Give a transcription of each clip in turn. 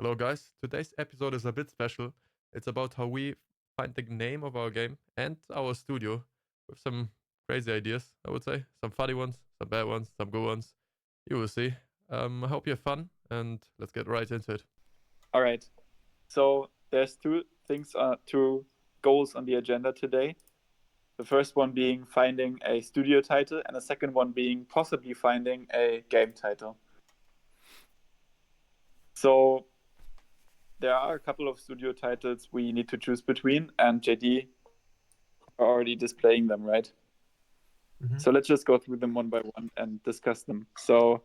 Hello, guys. Today's episode is a bit special. It's about how we find the name of our game and our studio with some crazy ideas, I would say. Some funny ones, some bad ones, some good ones. You will see. I hope you have fun and let's get right into it. All right. So there's two goals on the agenda today. The first one being finding a studio title, and the second one being possibly finding a game title. So there are a couple of studio titles we need to choose between, and JD are already displaying them, right? So let's just go through them one by one and discuss them. So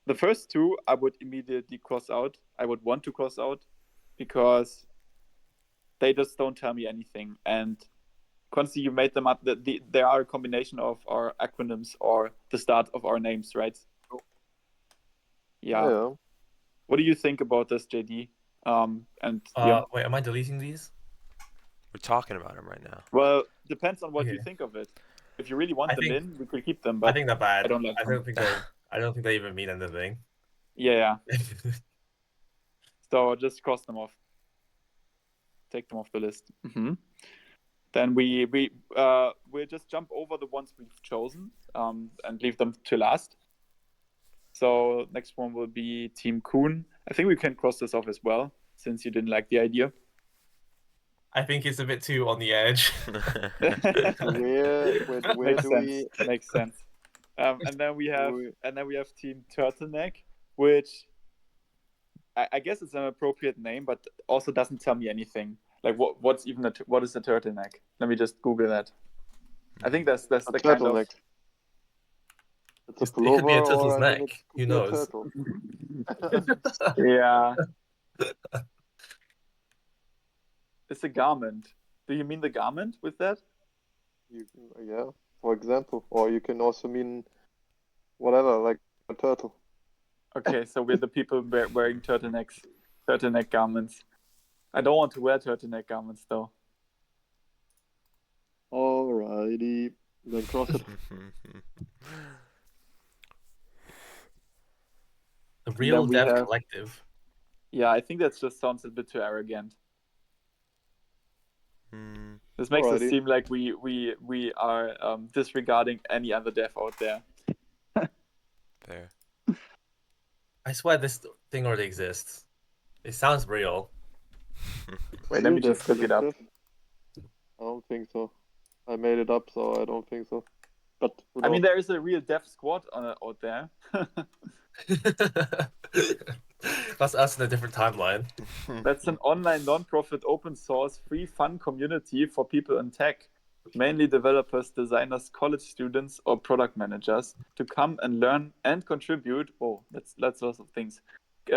the first two I would immediately cross out. I would want to cross out because they just don't tell me anything. And Consti, you made them up. They are a combination of our acronyms or the start of our names, right? Yeah. What do you think about this, JD? Wait, am I deleting these? We're talking about them right now. Well, depends on what you Okay. think of it. If you really want I them think- in, we could keep them. But I think they're bad. I don't like them. I don't think they even mean anything. Yeah. So just cross them off. Take them off the list. Then we'll just jump over the ones we've chosen and leave them to last. So next one will be Team Kuhn. I think we can cross this off as well, since you didn't like the idea. I think it's a bit too on the edge. Where do we? Makes sense. And then we have Team Turtleneck, which I guess it's an appropriate name, but also doesn't tell me anything. Like what is a turtleneck? Let me just Google that. I think that's the kind of. It's a It could be a turtle's or, neck. it could Who be a knows? turtle. Yeah. It's a garment. Do you mean the garment with that? Yeah, for example. Or you can also mean whatever, like a turtle. Okay, so we're the people wearing turtleneck garments. I don't want to wear turtleneck garments though. Alrighty, then cross it. The Real we Dev have- Collective. Yeah, I think that just sounds a bit too arrogant. This makes us Alrighty. seem like we are disregarding any other dev out there. There. I swear this thing already exists. It sounds real. Wait, let me just look it up. I don't think so. I made it up, so I don't think so. But who I mean, knows? there is a real dev squad out there. That's us in a different timeline. That's an online non-profit open source free fun community for people in tech, mainly developers, designers, college students, or product managers, to come and learn and contribute. Oh, that's lots of things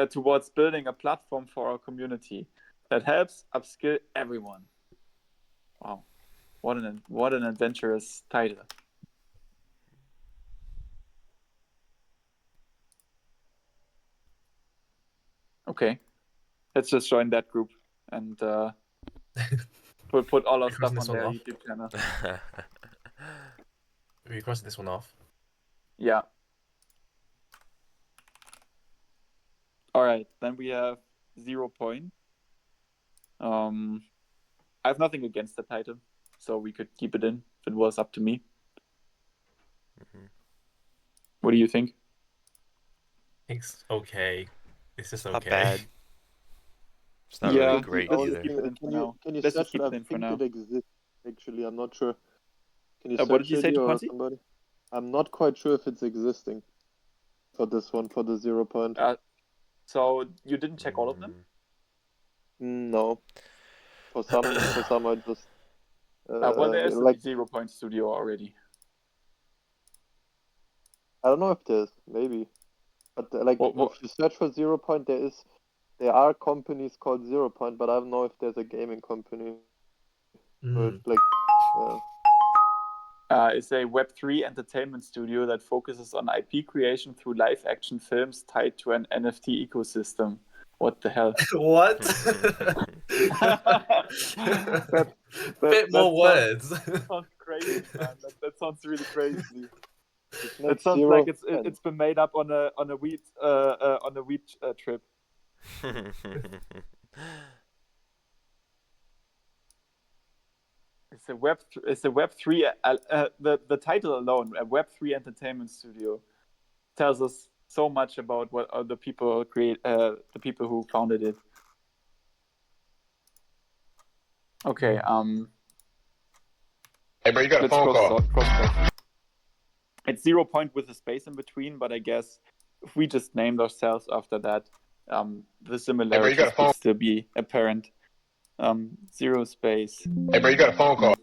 towards building a platform for our community that helps upskill everyone. Wow, what an adventurous title. Okay, let's just join that group and put all our stuff Crossing on this their one off. YouTube channel. Are we crossing this one off? Yeah. All right, then we have 0 Point. I have nothing against the title, so we could keep it in if it was up to me. What do you think? It's okay. It's just okay. Not bad. It's not Yeah, really great let's either. just keep it in for now. Can you Let's search just keep it? it I in for think now. it exists. Actually, I'm not sure. Can you What search did you say, it or Ponzi? somebody? I'm not quite sure if it's existing for this one, for the 0 Point. So you didn't check all of them? No. For some I just. Well, there is like, a 0 Point studio already. I don't know if there's, maybe. But What- if you search for 0 Point, there are companies called 0 Point, but I don't know if there's a gaming company. So it's like, It's a Web3 entertainment studio that focuses on IP creation through live action films tied to an NFT ecosystem. What the hell? What? Bit more words. That sounds crazy, man. That sounds really crazy. it's It sounds 0 like Point. it's been made up on a weed trip. It's a Web3. The title alone, a Web3 entertainment studio, tells us so much about what the people the people who founded it. Okay. Hey, bro, you got a Let's phone call. cross off. It's 0 point with a space in between, but I guess if we just named ourselves after that, the similarities would still be apparent. 0 space. Hey, bro, you got a phone call.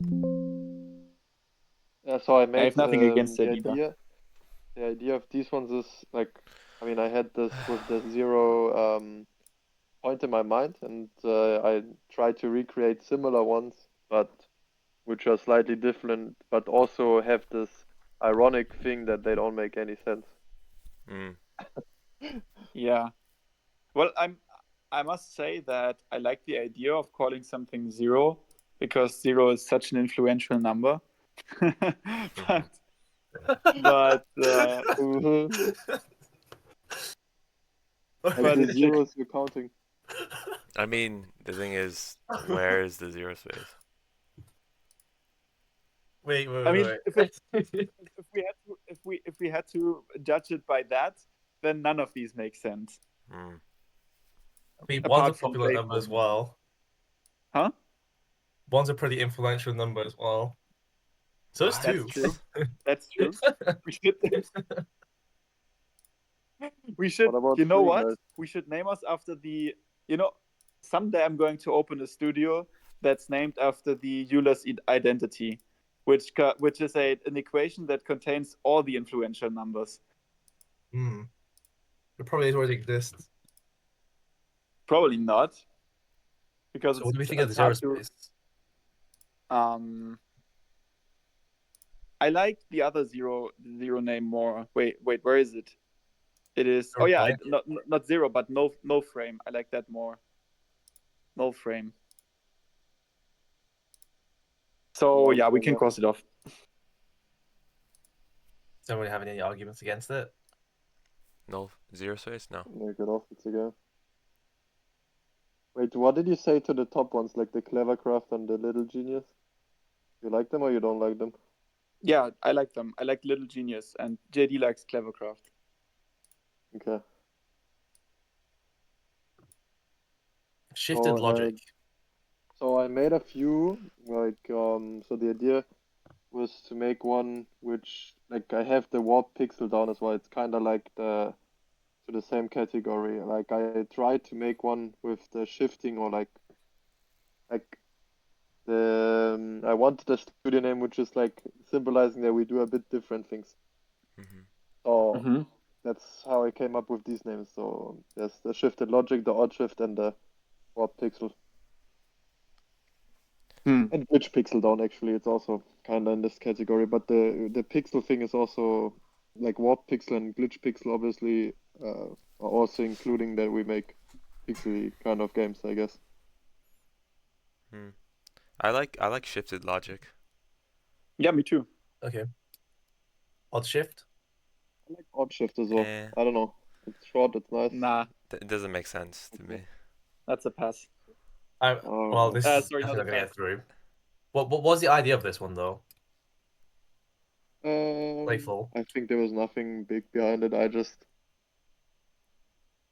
Yeah, so I I made have nothing against the that either. idea of these ones is like, I mean, I had this with the 0 point in my mind, and I tried to recreate similar ones, but which are slightly different, but also have this ironic thing that they don't make any sense. Yeah. Well, I must say that I like the idea of calling something 0 because 0 is such an influential number. but Like but the zeros you're counting. I mean, the thing is, where is the 0 space? Wait. I mean, if we had to judge it by that, then none of these make sense. I mean, Apart one's a from popular Jake number as Paul. well. Huh? One's a pretty influential number as well. So it's What? 2. That's true. That's true. We should. What about You know 3, what? guys? We should name us after the. Someday I'm going to open a studio that's named after the Euler's identity, which is an equation that contains all the influential numbers. It probably already exists. Probably not, because So what do we think of the hard 0 to. space? I like the other zero name more. Wait, where is it? It is. Zero Oh yeah, point? not 0, but no frame. I like that more. No frame. So yeah, we can cross it off. Does anyone have any arguments against it? No 0 space? No. Yeah, get off it again. Wait, what did you say to the top ones, like the Clevercraft and the Little Genius? You like them or you don't like them? Yeah, I like them. I like Little Genius, and JD likes Clevercraft. Okay. Shifted logic. So I made a few, like, so the idea was to make one which, like, I have the warp pixel down as well. It's kind of like to the same category. Like, I tried to make one with the shifting or like I wanted a studio name which is like symbolizing that we do a bit different things. So that's how I came up with these names. So there's the shifted logic, the odd shift, and the warp pixel. And glitch pixel down, actually, it's also kind of in this category. But the pixel thing is also like warp pixel and glitch pixel, obviously, are also including that we make pixely kind of games, I guess. I like shifted logic. Yeah, me too. Okay. Odd shift? I like odd shift as well. I don't know. It's short, it's nice. Nah. It doesn't make sense to me. That's a pass. Well, this is sorry, not not a gonna pass. get through. What was the idea of this one though? Playful. I think there was nothing big behind it. I just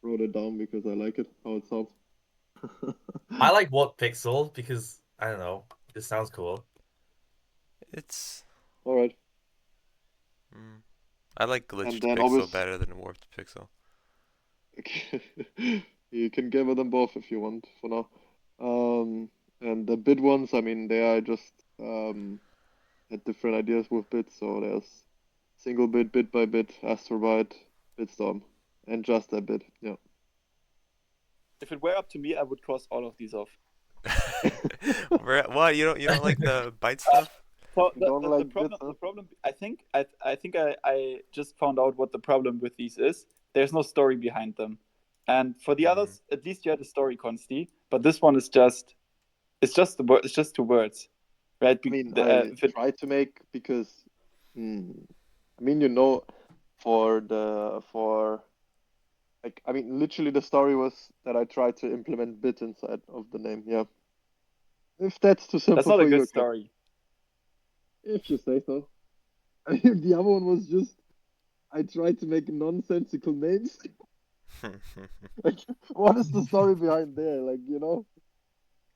wrote it down because I like it, how it sounds. I like what pixel because I don't know. It sounds cool. It's alright. I like glitched pixel better than warped pixel. You can give them both if you want for now. And the bit ones, I mean, they are just had different ideas with bits. So there's single bit, bit by bit, astrobyte, bitstorm, and just a bit. Yeah. If it were up to me, I would cross all of these off. What? You don't like the byte stuff? So the problem. I think I just found out what the problem with these is. There's no story behind them, and for the others, at least you had a story, Consti. But this one is just, it's just two words, right? I mean, I try to make because, I mean, for like, I mean, literally the story was that I tried to implement bit inside of the name. Yeah. If that's too simple That's not for a you, good okay. story. If you say so. I mean, the other one was just I tried to make nonsensical names. Like, what is the story behind there? Like, you know,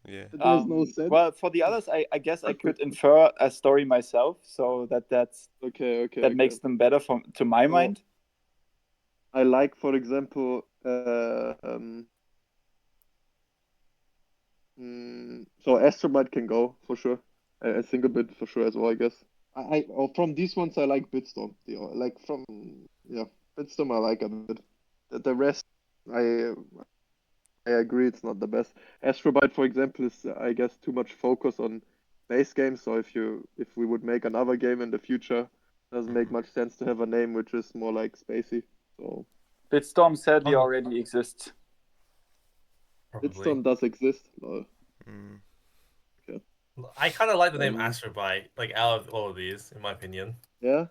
Yeah. it makes no sense. Well, for the others, I guess I could infer a story myself, so that's Okay, okay, that okay. makes them better to my So- mind. I like, for example, so Astrobite can go for sure. I think a bit for sure as well, I guess. From these ones I like Bitstorm. Like from Bitstorm I like a bit. The rest I agree it's not the best. Astrobite, for example, is I guess too much focus on base games. So if we would make another game in the future, doesn't make much sense to have a name which is more like spacey. So Bitstorm sadly Oh. already exists. Probably. Bitstorm does exist. Lol. Mm. I kind of like the name Um, Astrobite, like out of all of these, in my opinion. Yeah.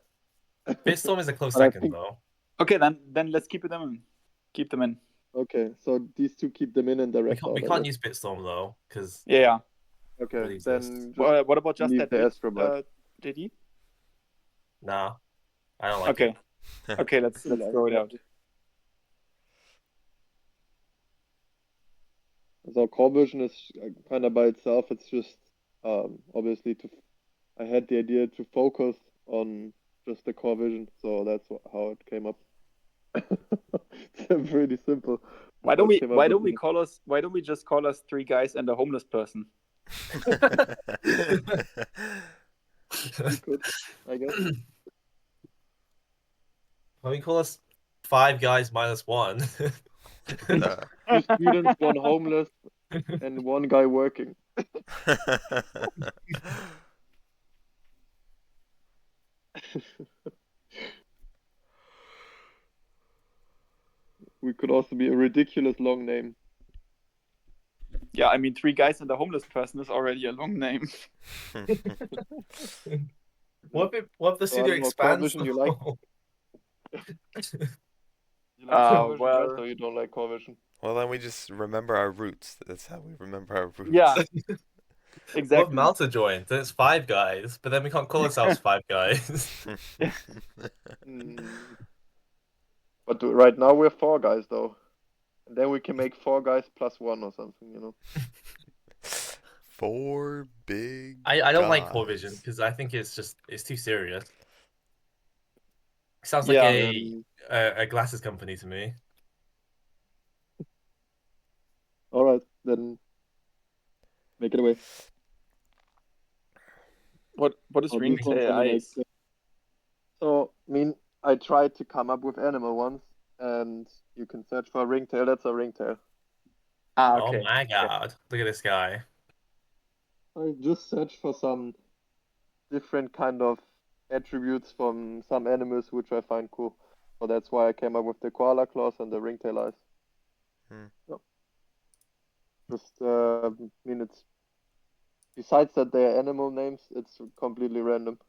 Bitstorm is a close But I second, think though. Okay, then let's keep them in. Keep them in. okay, so these two keep them in and the We rest can't, out. we I can't guess. use Bitstorm though, because Yeah. Okay, really then exists. just What about just leave that the bit, Astrobite. JD? nah, I don't like Okay. it. Okay, let's throw it out. So core vision is kind of by itself. It's just obviously I had the idea to focus on just the core vision, so that's how it came up. It's pretty simple. Why how don't it we came up why with don't we the- call us why don't we just call us three guys and a homeless person? We could, I guess. Let me call us 5 guys minus 1. Nah. 2 students, 1 homeless, and 1 guy working. We could also be a ridiculous long name. Yeah, I mean, three guys and a homeless person is already a long name. What if the So I studio don't know, core expands? vision you like? You like core vision, well- right? Or you don't like core vision? Well, then we just remember our roots. That's how we remember our roots. Yeah, What if exactly. Malta joins? Then it's 5 guys, but then we can't call ourselves 5 guys. But right now we're 4 guys though. And then we can make 4 guys plus 1 or something, you know? 4 big. I don't like core guys. vision because I think it's too serious. It sounds Yeah. like a glasses company to me. Alright, then make it away. What is Oh, ring this one's tail gonna make eyes? sense. So, I mean, I tried to come up with animal ones, and you can search for a ringtail. That's a ringtail. Ah, Oh okay. my god. Look at this guy. I just searched for some different kind of attributes from some animals which I find cool. So that's why I came up with the koala claws and the ringtail eyes. Yep. Just, I mean, it's besides that they are animal names, it's completely random.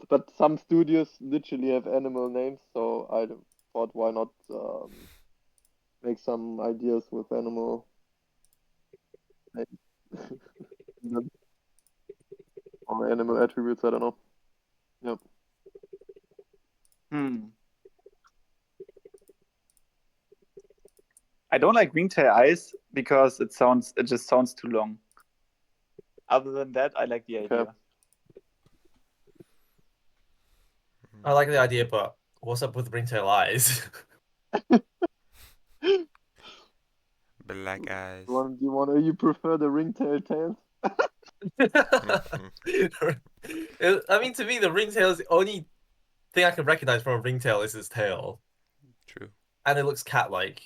But some studios literally have animal names, so I thought why not make some ideas with animal names or animal attributes. I don't know. Yep. I don't like ringtail eyes because it just sounds too long. Other than that, I like the idea. I like the idea, but what's up with ringtail eyes? Black eyes. You prefer the ringtail tails? I mean, to me, the ringtail is the only thing I can recognize from a ringtail is its tail, True. and it looks cat-like.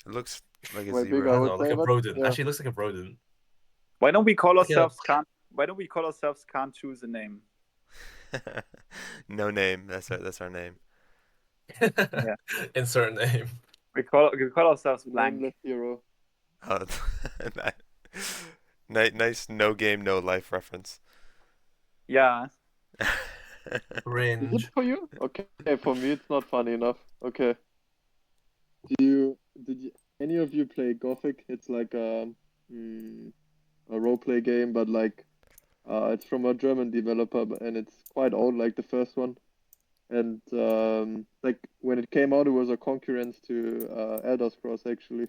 It looks like a Way big, I I zebra. don't would know, like say, a but rodent. yeah. Actually, it looks like a rodent. Why don't we call Like a- ourselves can't choose a name? No name. That's our name. Yeah. Insert name. We call ourselves The blank. nameless hero. Oh, nice no game, no life reference. Yeah. Is Cringe. it for you? Okay, for me it's not funny enough. Okay. Did any of you play Gothic? It's like a role-play game, but like it's from a German developer, and it's quite old, like the first one. And like when it came out, it was a concurrence to Elder Scrolls actually,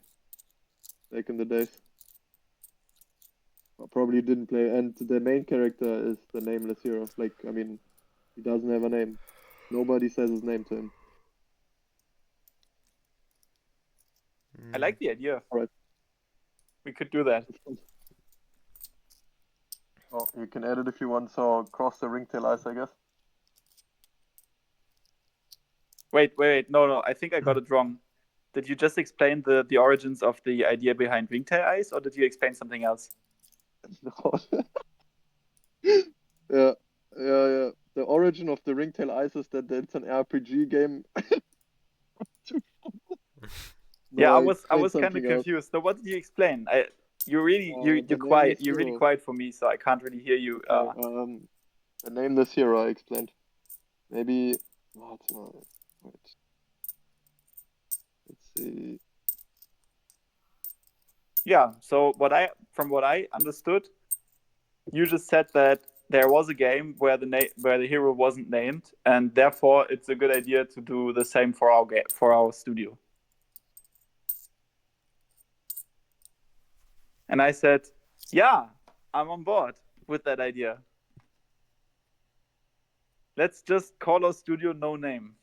back in the days. Probably didn't play, and the main character is the nameless hero. Like, I mean, he doesn't have a name. Nobody says his name to him. I like the idea. Alright. We could do that. Oh, you can edit if you want. So cross the ringtail eyes, I guess. Wait. No. I think I got it wrong. Did you just explain the origins of the idea behind ringtail eyes, or did you explain something else? Yeah. The origin of the ringtail eyes is that it's an RPG game. Yeah, I was explained kind of something else. confused. So what did you explain? You're The quiet. nameless You're really hero. quiet for me, so I can't really hear you. The nameless hero I explained. Maybe. Oh, it's not. Wait. Let's see. Yeah. So from what I understood, you just said that there was a game where the hero wasn't named, and therefore it's a good idea to do the same for our studio. And I said, yeah, I'm on board with that idea. Let's just call our studio No Name.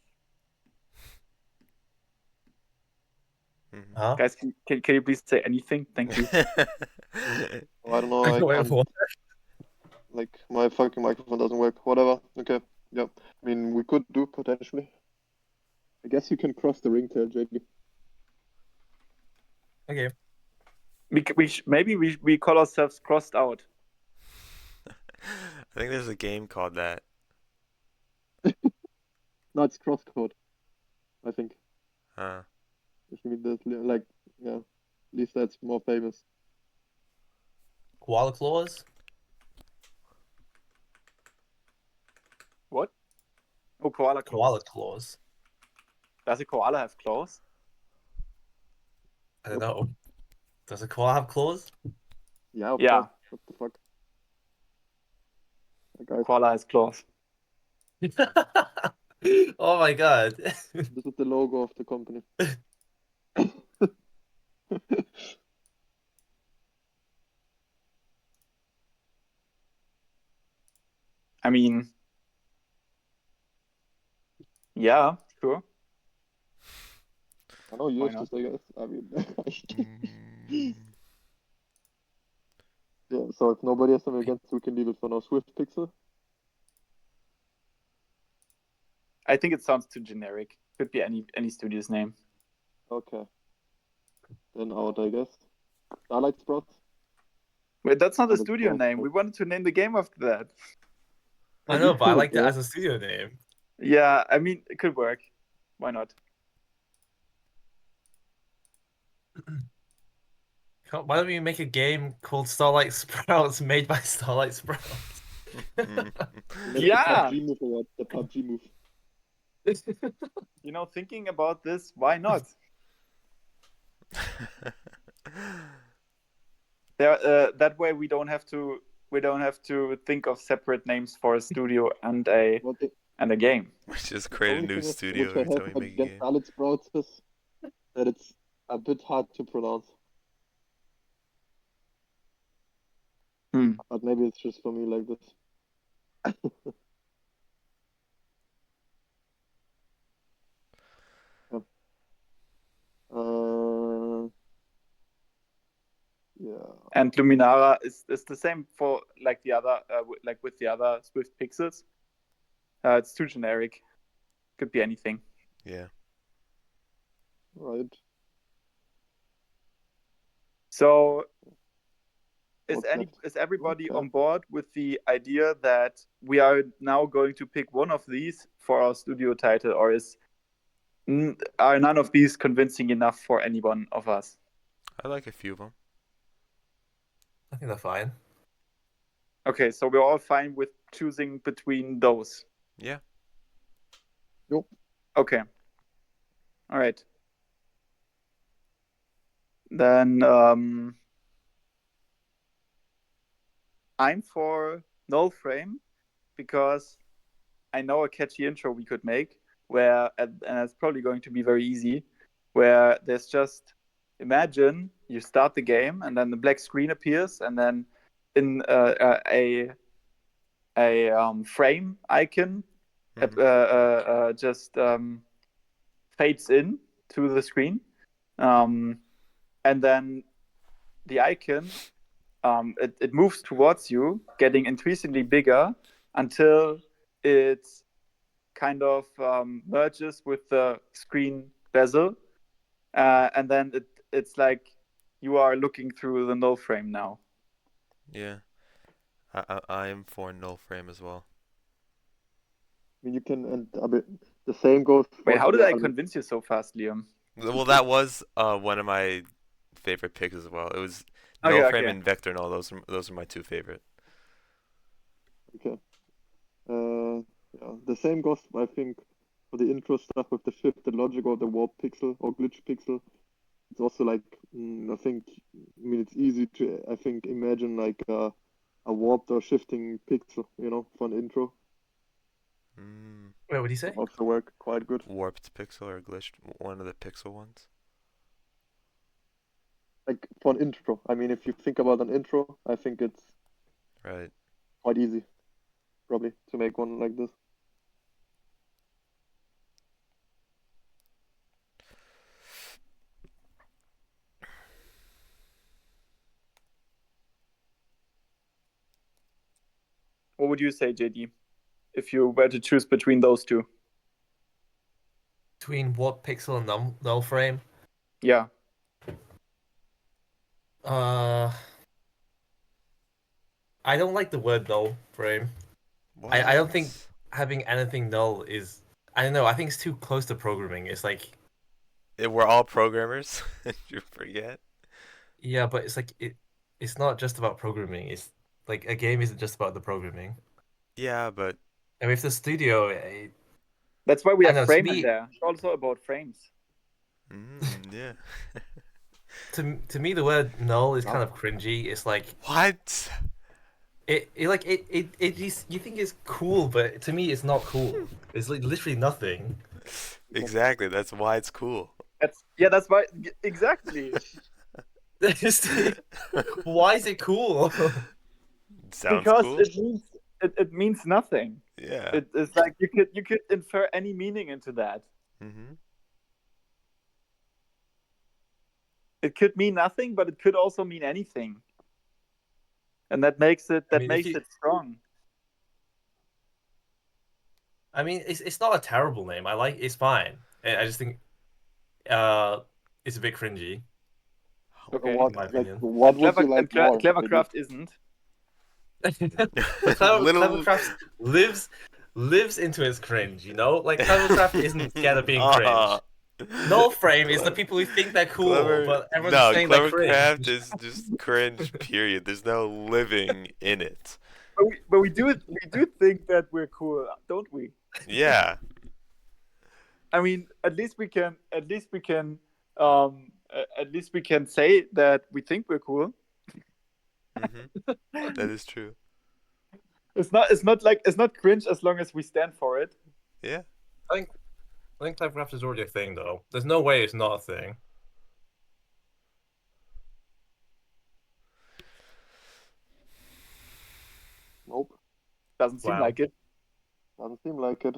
Huh? Guys, can you please say anything? Thank you. Oh, I don't know. I Wait, can't. what? Like my fucking microphone doesn't work. Whatever. Okay. Yep. I mean, we could do potentially. I guess you can cross the ringtail, JD. Okay. Maybe we call ourselves Crossed Out. I think there's a game called that. No, it's crosscode. I think. Huh. I think that's like, yeah. At least that's more famous. Koala claws? What? Oh, koala claws. Koala claws. Does a koala have claws? I don't know. Does a koala have claws? Yeah. Of Yeah. course. What the fuck? Guys, Koala has claws. Oh my god. this is the logo of the company. I mean, yeah, sure. I know Why yours not? just, I guess. I mean, Mm. yeah. So if nobody has something against, we can leave it for now. Swift Pixel. I think it sounds too generic. Could be any studio's name. Okay. Then out, I guess. Starlight Sprouts. Wait, that's not a Starlight studio Sprouts. name. We wanted to name the game after that. I know, but I like that Yeah. as a studio name. Yeah, I mean, it could work. Why not? Why don't we make a game called Starlight Sprouts made by Starlight Sprouts? Yeah. PUBG move or what? The PUBG move. You know, thinking about this, why not? That way we don't have to think of separate names for a studio and a What the game. We just create a only new thing is, studio which I every have time we make a against game. Starlight Sprouts is that it's a bit hard to pronounce. But maybe it's just for me like this. Yeah. Yeah. And Luminara is the same for like the other like with the other Swift Pixels. It's too generic. Could be anything. Yeah. Right. So What's left? is everybody Okay. on board with the idea that we are now going to pick one of these for our studio title, or are none of these convincing enough for any one of us? I like a few of them. I think they're fine. Okay, so we're all fine with choosing between those. Yeah. Okay. All right. Then I'm for null frame because I know a catchy intro we could make and it's probably going to be very easy, where there's just, imagine you start the game and then the black screen appears and then in a frame icon just fades in to the screen, and then the icon it moves towards you, getting increasingly bigger until it kind of merges with the screen bezel, and then it's like you are looking through the null frame now. Yeah. I am for null frame as well. I mean, you can, and the same goes for Wait, how did I the- convince you so fast, Liam? Well, that was one of my favorite picks as well. It was Okay, null frame okay. and vector null. Those are my two favorite. Okay. Yeah, the same goes, I think, for the intro stuff with the shifted logic or the warp pixel or glitch pixel. It's also like, I think, I mean, it's easy to, I think, imagine like a warped or shifting pixel, for an intro. Wait, what did you say? Also work quite good. Warped pixel or glitched, one of the pixel ones. Like for an intro. I mean, if you think about an intro, I think it's Right. quite easy, probably, to make one like this. What would you say, JD, if you were to choose between those two? Between warp pixel and null frame? Yeah. I don't like the word null frame. I don't think having anything null is. I don't know. I think it's too close to programming. It's like. We're all programmers. You forget. Yeah, but it's like it's not just about programming. It's like a game isn't just about the programming. Yeah, but And with the studio, That's why we I have know, to frame in me- there. It's also about frames. yeah. to me the word null is kind of cringy. It's like What? it you think it's cool, but to me it's not cool. It's like literally nothing. Exactly. That's why it's cool. That's why exactly. Why is it cool? Sounds Because cool. it means nothing. Yeah. It's like you could infer any meaning into that. Mm-hmm. It could mean nothing, but it could also mean anything. And that makes it it strong. I mean, it's not a terrible name. It's fine. I just think it's a bit cringy. Okay. What, In my like, opinion. what would you like more? maybe? Clevercraft isn't. Clevercraft lives into its cringe, you know? Like Clevercraft isn't scared of being cringe. Null frame is the people who think they're cool, but everyone's saying they're Clevercraft cringe. is just cringe. Period. There's no living in it. But we do think that we're cool, don't we? Yeah. I mean, at least we can say that we think we're cool. Mm-hmm. That is true. It's not cringe as long as we stand for it. Yeah. I think Clevercraft is already a thing, though. There's no way it's not a thing. Nope. Doesn't seem Wow. like it. Doesn't seem like it.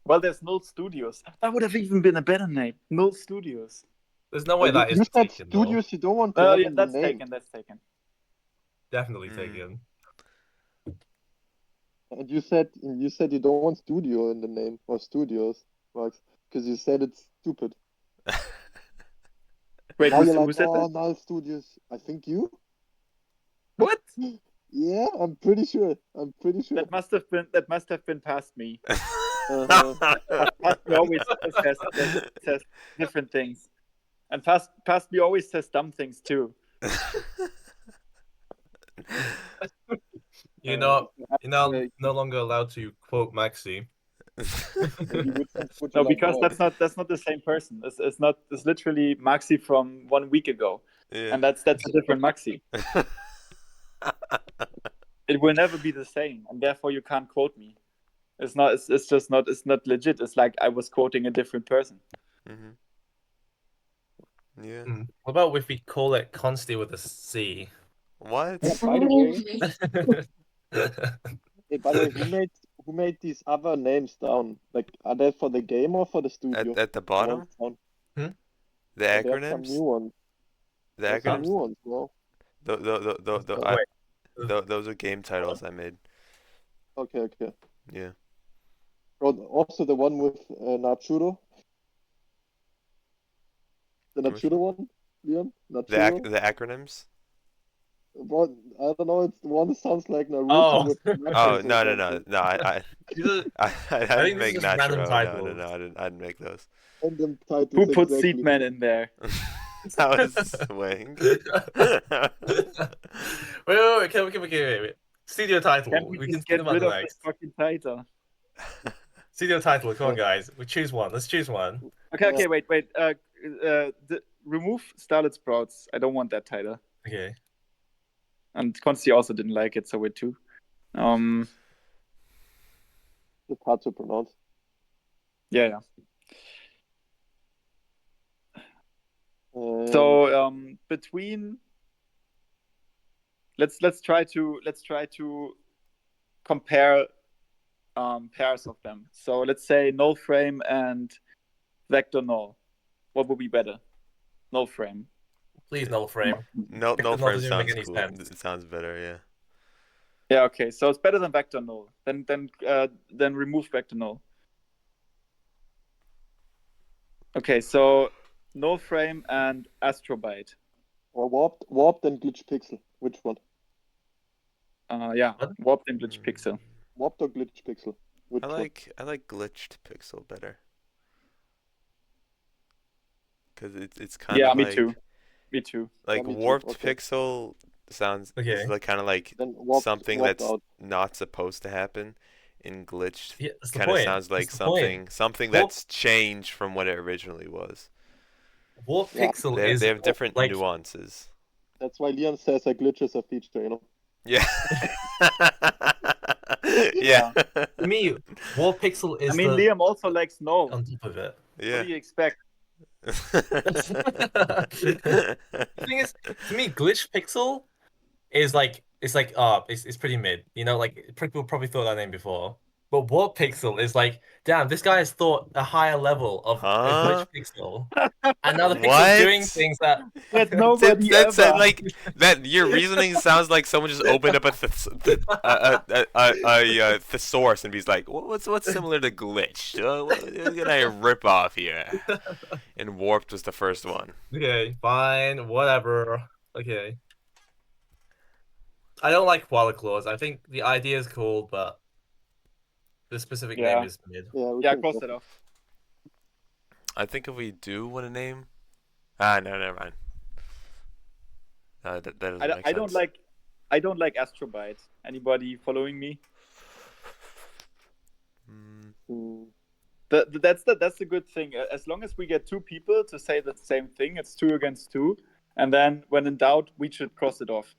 Well, there's Null Studios. That would have even been a better name. Null Studios. There's no way that you is said taken, though. studios you don't want to have Yeah, in the that's name. taken. That's taken. Definitely taken. And you said you don't want studio in the name or studios, Max, because you said it's stupid. Wait, Now you're who like, said oh, that? Null Studios. I think you. What? Yeah, I'm pretty sure. That must have been past me. Uh-huh. Past me always says different things, and past me always says dumb things too. You're not no longer allowed to quote Maxi. No, because that's not the same person. It's literally Maxi from 1 week ago, and that's a different Maxi. It will never be the same, and therefore you can't quote me. It's not. It's just not. It's not legit. It's like I was quoting a different person. Mm-hmm. Yeah. What about if we call it Consti with a C? What? By the way, hey, by the way, who made these other names down? Like, are they for the game or for the studio? At the bottom? The acronyms? Some new ones. The There's some acronyms? new ones, bro. Those are game titles I made. Okay. Yeah. Bro, also the one with Nachuro. The Nachuro one, Leon? Nachuro? The acronyms? Bro, I don't know, it's the one that sounds like Naruto Oh. with Oh, no. I didn't make just random Naturo. titles. No, I didn't make those. random titles. Who put exactly. Seedman in there? That was swing. wait. Studio title. Can We we can just get get them on rid the of this next. fucking title? Studio title. Come on, guys. We choose one. Let's choose one. Okay, wait. Remove Starlet Sprouts. I don't want that title. Okay. And Consti also didn't like it, so we're two. It's hard to pronounce. Yeah. So between let's try to compare pairs of them. So let's say null frame and vector null. What would be better? Null frame. Please, null frame. No Vector null frame doesn't make sounds any cool. sense. It sounds better, yeah. Yeah, okay. So it's better than vector null. Then remove vector null. Okay, so null frame and astrobyte. Or warped and glitch pixel. Which one? Yeah, What? warped and glitch pixel. Warped or glitch pixel? Which I like glitched pixel better. Cause it's kind of me too. Me too. Like me too, warped okay. pixel sounds is like kind of like Then warped, something warped that's out. not supposed to happen. In glitched, Yeah, that's the kind of point. sounds like That's the point. something Warp- that's changed from what it originally was. Warp Yeah. pixel They is have different like nuances. That's why Leon says a glitch is a feature, you know? Yeah. Yeah. to me, warp pixel is. I mean, Liam also likes null. on top of it. Yeah. What do you expect? The thing is, to me, glitch pixel is like it's pretty mid. You know, like people probably thought that name before. But warp pixel is like, damn, this guy has thought a higher level of a glitch pixel, and now the pixel's doing things that Nobody that's ever. like that. Your reasoning sounds like someone just opened up a thesaurus and be like, what's similar to glitch? What can I rip off here? And warped was the first one. Okay, fine, whatever. Okay. I don't like Koala Claws. I think the idea is cool, but the specific name is mid. Yeah, cross it off. I think if we do want a name, no, never mind. That doesn't make sense. I don't like astrobyte. Anybody following me? That's the good thing. As long as we get two people to say the same thing, it's 2 against 2, and then when in doubt, we should cross it off.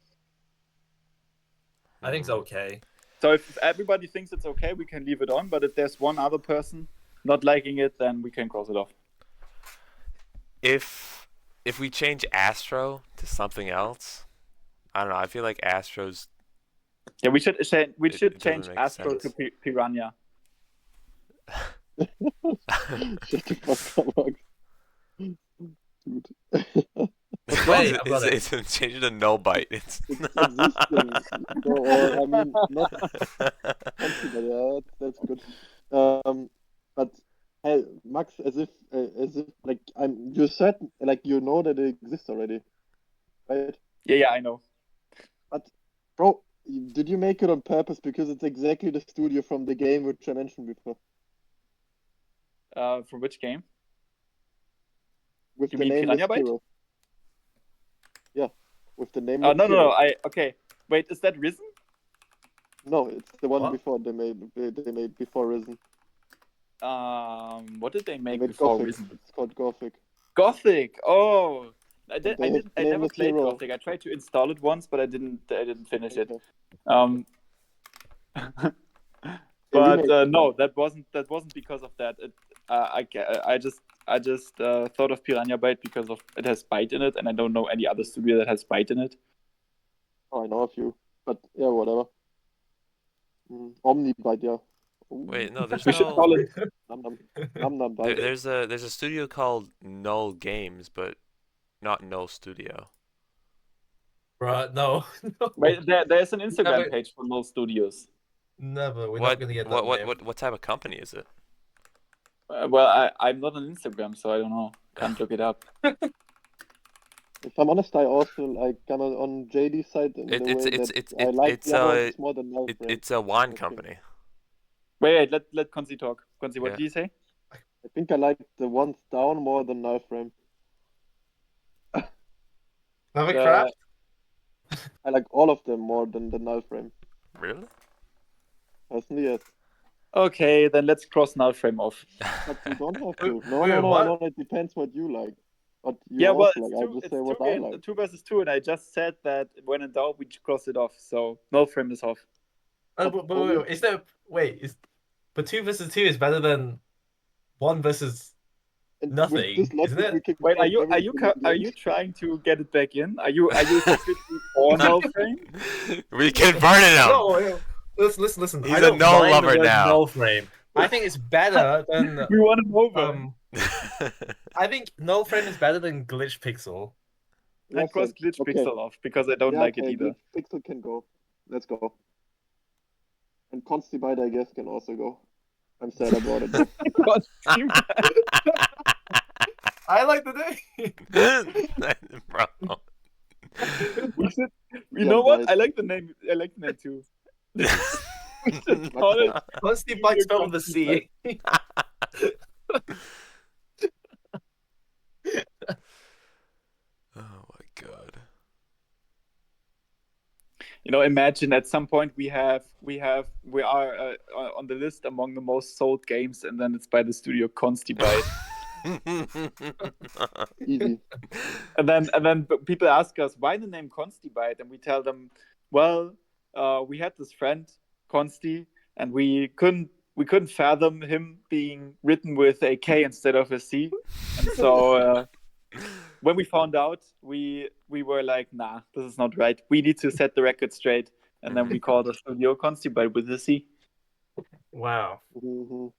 I think it's okay. So if everybody thinks it's okay, we can leave it on. But if there's one other person not liking it, then we can cross it off. If we change Astro to something else, I don't know. I feel like Astro's. Yeah, we should change doesn't make Astro sense. to Piranha. Shut the fuck up, Max. Dude. Wait, I've got it. It's change it to null byte. It's Existing. Or, I mean, not consider, yeah, that's good. But hey, Max, as if like you said, like you know that it exists already, right? Yeah, I know. But bro, did you make it on purpose? Because it's exactly the studio from the game which I mentioned before. From which game? With You the mean nameless Piranha Byte? hero. Yeah, with the name. No. Okay, wait, is that Risen? No, it's the one What? before they made before Risen. What did they They make made before Gothic. Risen? It's called Gothic. Gothic. Oh, I And they didn't. I name never is played Zero. Gothic. I tried to install it once, but I didn't finish it. Okay. They But remade it. no, that wasn't because of that. I just thought of Piranha Byte because of it has Byte in it, and I don't know any other studio that has Byte in it. Oh, I know a few, but yeah, whatever. Omnibite, yeah. Ooh. Wait, no, there's We should call no. it. Num num num num bite. There's a studio called Null Games, but not Null Studio. Bruh, no. No. Wait, there's an Instagram Never- page for Null Studios. Never. We're What not gonna get that name. what type of company is it? Well, I'm not on Instagram, so I don't know. Can't look it up. If I'm honest, I also like kind of on JD's side in the way that I like the other ones more than Null Frame. It's a wine Okay. company. Wait, let Konzi talk. Konzi, what Yeah. did you say? I think I like the ones down more than Null Frame. Lovecraft? I like all of them more than the Null Frame. Really? Personally, yes. Okay, then let's cross Null Frame off. But you don't have to. No, Wait, no, no, what? no. It depends what you like. What you Yeah, well, also like. I just say what I like. 2 versus 2, and I just said that when in doubt, we cross it off. So Null Frame is off. But wait, is there but 2 versus 2 is better than 1 versus And with nothing, this logic, isn't it? we can Wait, are cross you everything in the are end. you trying to get it back in? Are you secretly for Null Frame? We converted him. No, listen. He's I a don't null mind lover the word now. Null frame. I think it's better than We want him over. I think Null frame is better than glitch pixel. And cross Glitch Okay. Pixel off because I don't Yeah, like okay, it either. Glitch Pixel can go. Let's go. And Constibite, I guess, can also go. I'm sad about it though. I like the name. Bro. We should, you Yeah, know what? right. I like the name. I like the name too. We should call it. Constantly bite spelled with a C. Oh my god. You know, imagine at some point we are on the list among the most sold games, and then it's by the studio Constibite. Easy. and then people ask us why the name Constibite, and we tell them, well, we had this friend Consti, and we couldn't fathom him being written with a K instead of a C, and so when we found out, we were like, nah, this is not right. We need to set the record straight, and then we called the studio Constibite with a C. Wow. Mhm.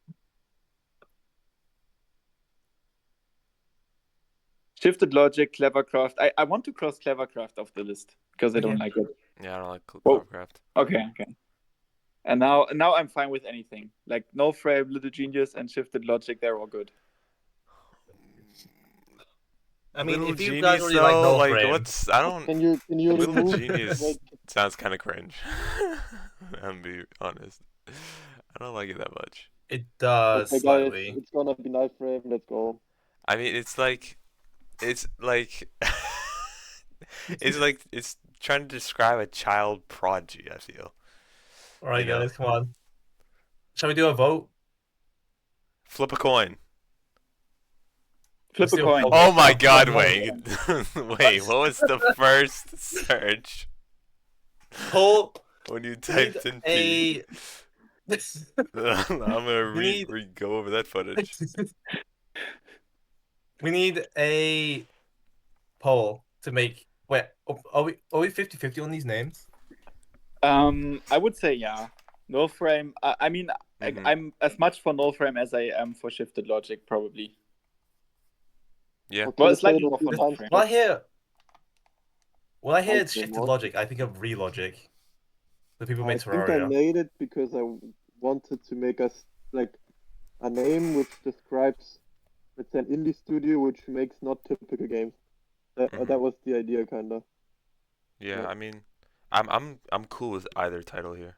Shifted Logic, Clevercraft. I want to cross Clevercraft off the list because I don't Okay. like it. Yeah, I don't like Whoa. Clovercraft. Okay. And now I'm fine with anything. Like No Frame, Little Genius, and Shifted Logic, they're all good. I mean, Little if you Genius, guys already like though, Null like frame, what's I don't. Can you Little remove Genius like, sounds kind of cringe. I'm be honest. I don't like it that much. it does okay, guys, slightly. it's gonna be Knife Frame, let's go. I mean, it's like it's trying to describe a child prodigy. I feel. All right, You know. guys, come on. Shall we do a vote? Flip a coin. Flip Let's a do a coin. poll. Oh my Oh, God! no. Wait, wait. What was the first search Poll. when you Need typed in P? a. I'm gonna We need- go over that footage. We need a poll to make. Wait, are we 50-50 on these names? I would say yeah. No Frame. I mean, Mhm. I'm as much for No Frame as I am for Shifted Logic, probably. Yeah. Okay, Well, let's slightly say it a more few for times. Frame. When I hear Okay, shifted what? logic, I think of Relogic. The people I made think I Terraria. made it because I wanted to make us like a name which describes, let's say, an indie studio which makes not typical games. That was the idea, kinda. Yeah. Yeah. I mean, I'm cool with either title here.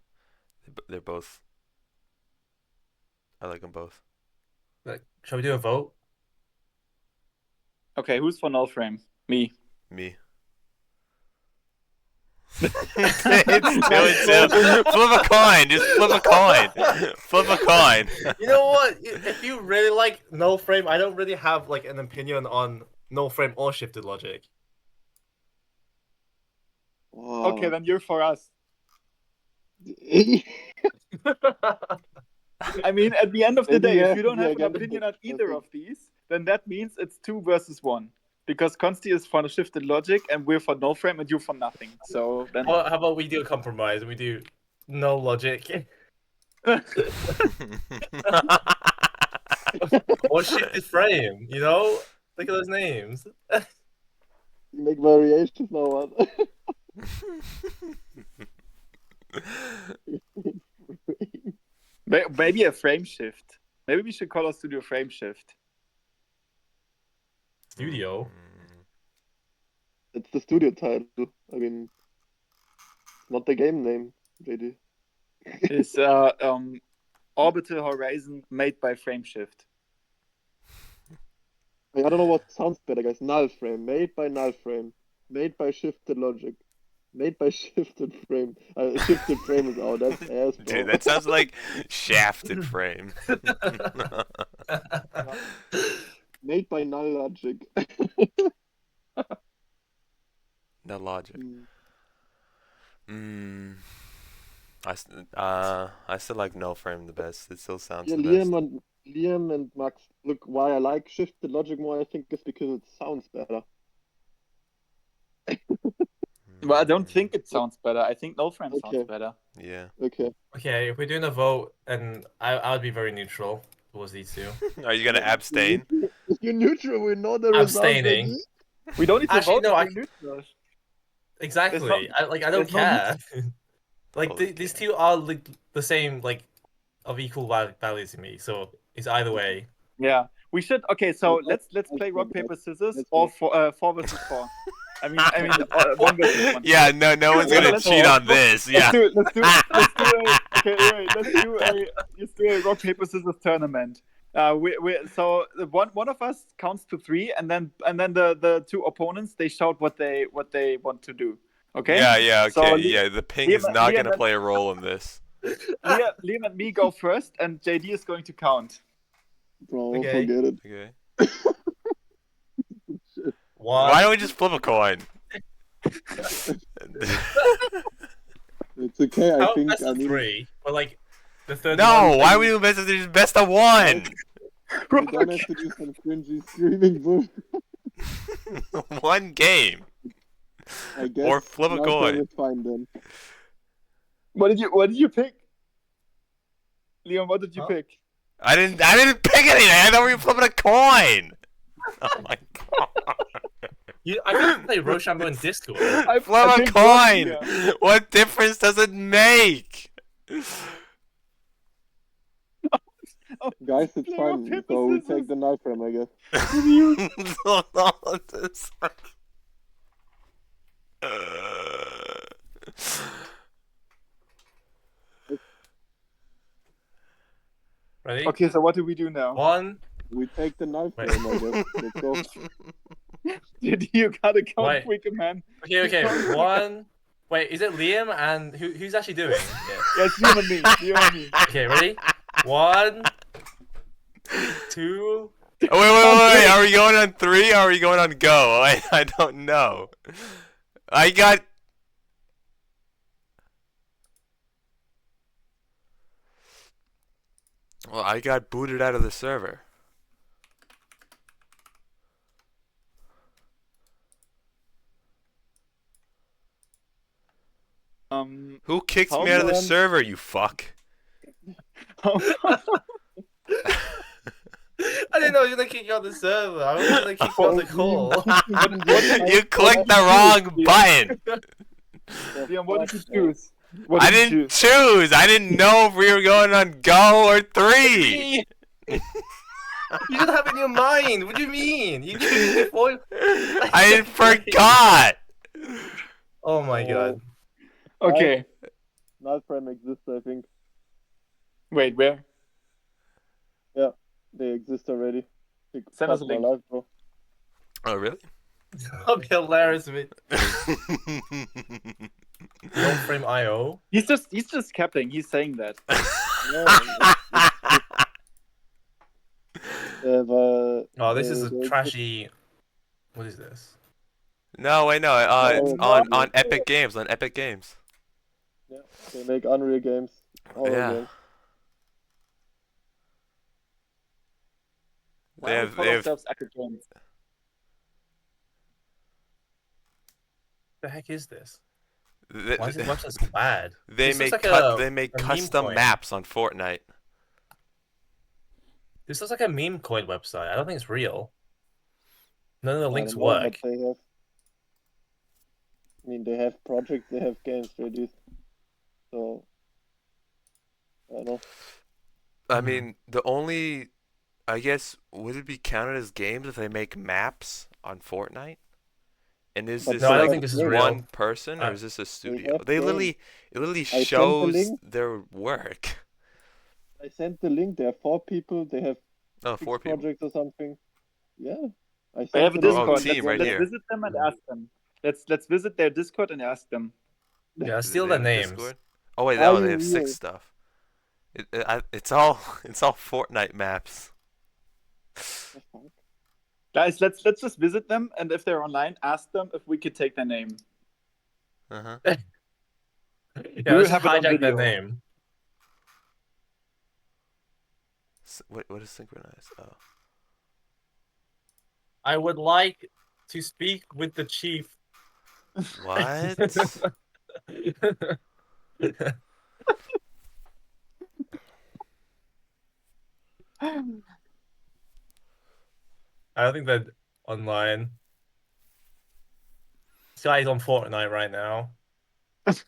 They're both. I like them both. Like, shall we do a vote? Okay, who's for No Frame? Me. Me. It's 2-2. Flip a coin. Just flip a coin. Flip a coin. You know what? If you really like null frame, I don't really have like an opinion on null frame or shifted logic. Wow. Okay, then you're for us. I mean, at the end of the Maybe day, you if have you to don't be have an against opinion it, on either okay. of these, then that means it's 2 versus 1. Because Consti is for the shifted logic, and we're for null frame, and you're for nothing. So then, How about we do a compromise? We do null logic or shifted frame. You know, look at those names. Make variations now, man. maybe a frame shift. Maybe we should call our studio frame shift. Studio. It's the studio title. I mean, not the game name, JD. It's Orbital Horizon made by Frameshift. I don't know what sounds better, guys. Null frame, made by null frame, made by shifted logic, made by shifted frame. Shifted frame is out. That's ass, bro. Dude, that sounds like shafted frame. Made by null logic. No logic. I still like null frame the best. It still sounds Yeah, the best. Liam and Max, look, why I like shifted logic more, I think, is because it sounds better. Well, I don't think it sounds better. I think null frame Okay. sounds better. Yeah. Okay. Okay, if we're doing a vote, and I would be very neutral towards these two. Are you gonna abstain? If you're neutral, we know the result. Abstaining. JD. We don't need to Actually, vote no, if we're neutral. Exactly. I don't there's no care. Like Totally these care. two are like the same, like of equal value to me. So it's either way. Yeah, we should. Okay, so Yeah, let's play rock paper scissors Let's or go. 4 versus 4. I mean 1 versus 1. Yeah, no one's Yeah, gonna let's cheat go. on this. Yeah. Let's do a rock paper scissors tournament. So one of us counts to 3, and then the 2 opponents, they shout what they want to do. Okay. Yeah, okay. So, Yeah, the ping is not gonna play a role in this. Liam and me go first, and JD is going to count. Bro, Okay. forget it. Okay. One. Why don't we just flip a coin? It's okay, I How think. best I of mean, 3? But like the third. No, one, why are we doing best of 3? Just best of 1. we don't have to do some cringy screaming bullshit. 1 game. I guess. Or flip a null coin. frame is fine then. What did you pick? Liam, what did you Huh? pick? I didn't pick anything. I thought we were flipping a coin. Oh my god. I can play Rochambeau in Discord. I Flip a picked coin. Russia. What difference does it make? Guys, it's Play fine. rock, paper, So we scissors. take the null frame, I guess. Ready? Okay, so what do we do now? 1. We take the null Wait. frame, I guess. Let's go. You gotta count Wait. quicker, man. Okay. 1. Wait, is it Liam and who's actually doing? Yeah. Yeah, it's Liam and me. Liam and me. Okay, ready? 1, 2. Wait. Are we going on 3 or are we going on go? I don't know. I got. Well, I got booted out of the server. Who kicked How me out of the man? server, you fuck? I didn't know you were gonna kick you out the server. I was gonna kick you out the call. You clicked the wrong button. Liam, what did you choose? What I did you didn't choose. I didn't know if we were going on go or 3. You didn't have it in your mind. What do you mean? You chose it before. I forgot. Oh my god. Okay. Null frame exists, I think. Wait, where? They exist already. Send us a Fuck my link. life, bro. Oh, really? That'll be hilarious if it. No frame IO. He's just capping. He's saying that. Oh, this is a trashy. What is this? No, wait, no. It's on Epic Games. On Epic Games. Yeah, they make Unreal games. Horror Yeah. games. Why don't we call ourselves Epic Games? What the heck is this? They, Why is it website so bad? they This looks make like they make a meme custom coin. maps on Fortnite. This looks like a meme coin website. I don't think it's real. None of the links I don't know, but work. they have. I mean, they have projects, they have games released. So, I don't know. I mean, the only, I guess, would it be counted as games if they make maps on Fortnite? And is But this No, I don't like think this is one real. person or is this a studio? have They games. literally, it literally sent the shows link. their work. I sent the link. There are 4 people. They have Oh, 6 4 people. projects or something. Yeah. I They have a sent the link. Discord. team right let's here. visit them and ask them. Let's visit their Discord and ask them. Yeah, steal They their have a names. Discord? Oh wait, Are no, they you have real? 6 stuff. It's all Fortnite maps. Guys, let's just visit them, and if they're online, ask them if we could take their name. Uh-huh. Yeah, will let's just have it on hijack their video. name. What is synchronized? Oh. I would like to speak with the chief. What? I don't think they're online. This guy's on Fortnite right now.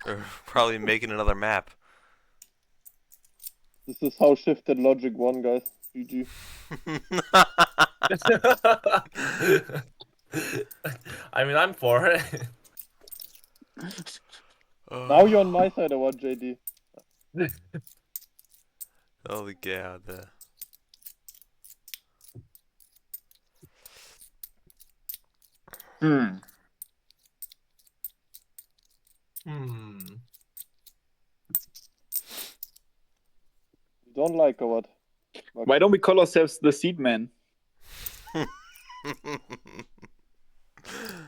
They're probably making another map. This is how shifted logic won, guys. GG. I mean, I'm for it. Now you're on my side or what, JD? Holy cow, Hmm. You don't like or what? Why don't we call ourselves the Seed Man? You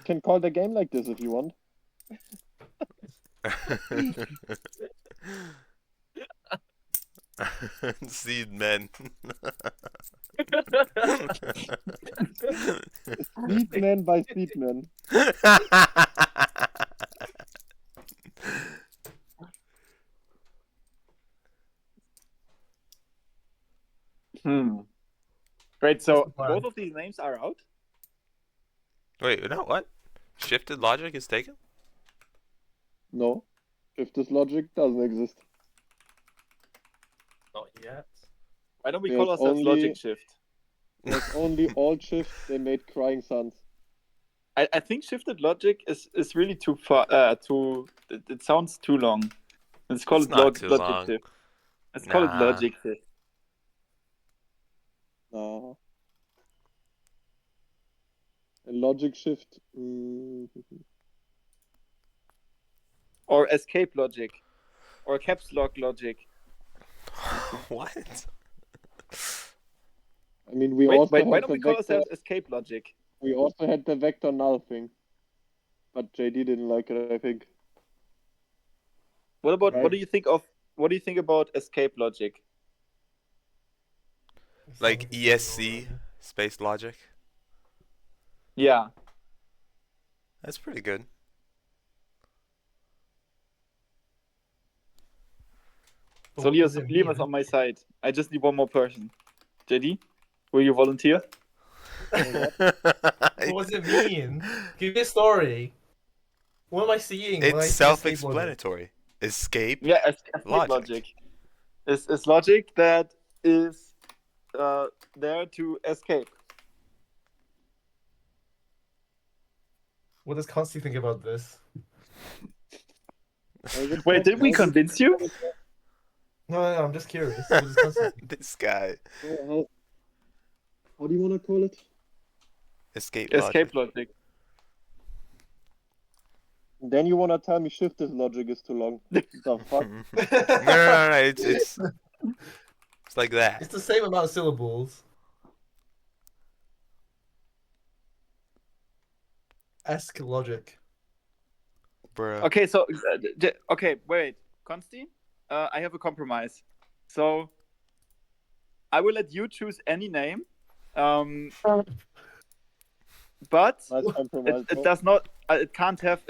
can call the game like this if you want. Seed men. Seedman by Seedman. Great, so Fine. both of these names are out? Wait, no, what? Shifted logic is taken? No. If this logic doesn't exist. Not yet. Why don't we There's call ourselves only- Logic Shift? There's only all shift they made crying sons. I think shifted logic is really too far. It sounds too long. Let's call It's it not too logic long. shift. Let's call it Nah. logic shift. No. A logic shift. Or escape logic. Or caps lock logic. What? I mean, we Wait, also why had don't the we call vector. ourselves escape logic? We also had the vector null thing. But JD didn't like it, I think. What Right. do you think about escape logic? Like ESC, space logic? Yeah. That's pretty good. So Liam is on my side. I just need one more person. JD, will you volunteer? What does it mean? Give me a story. What am I seeing? when I It's see escape logic? self-explanatory. Escape. Yeah, escape Logic. logic. It's logic that is there to escape. What does Consti think about this? Wait, did we convince you? No, I'm just curious. What does Consti think? This guy. What do you want to call it? Escape logic. Escape logic. Then you wanna tell me shifted logic is too long? The fuck? No. It's like that. It's the same amount of syllables. Ask logic. Bruh. Okay, so okay, wait, Consti, I have a compromise. So I will let you choose any name, but Nice compromise, it bro. does not. It can't have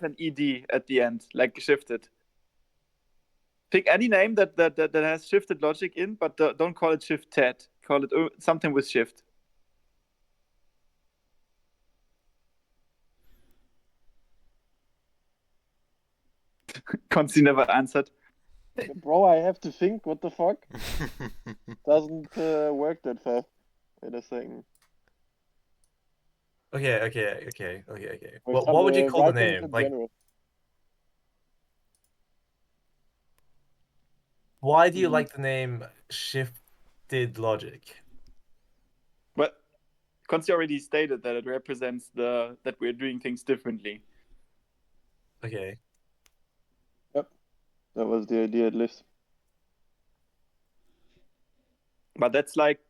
an ed at the end, like shifted. Pick any name that has shifted logic in, but don't call it shifted. Call it something with shift. Consti never answered. Bro, I have to think. What the fuck? Doesn't work that fast. Wait a second. Okay. For What would you example, call the writing name? in Like, general. why do you like the name shifted logic? But Consti already stated that it represents that we're doing things differently. Okay. Yep. That was the idea at least. But that's like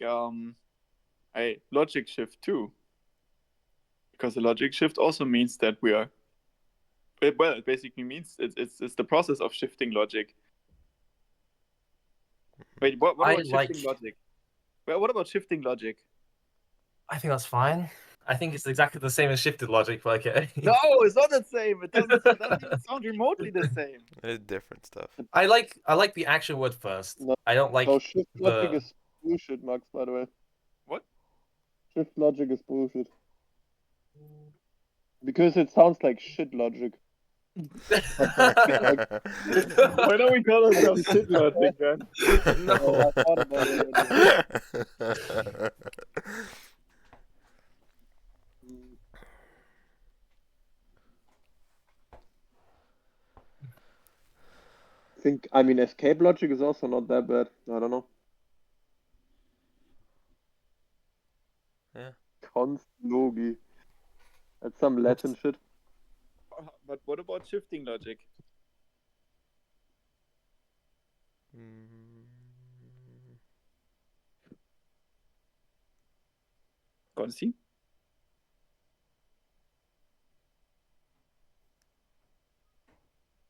a logic shift too. Because a logic shift also means that we are. Well, it basically means it's the process of shifting logic. Wait, what I about shifting like- logic? Well, what about shifting logic? I think that's fine. I think it's exactly the same as shifted logic, but okay. No, it's not the same. It doesn't even sound remotely the same. It's different stuff. I like the actual word first. No, I don't like So shift logic the is bullshit, Max, by the way. What? Shift logic is bullshit. Because it sounds like shit logic. Why don't we call ourselves shit logic then? No. I thought about it already. I mean, escape logic is also not that bad. I don't know. Yeah. Const logi. That's some Latin shit. But what about shifting logic? Consti?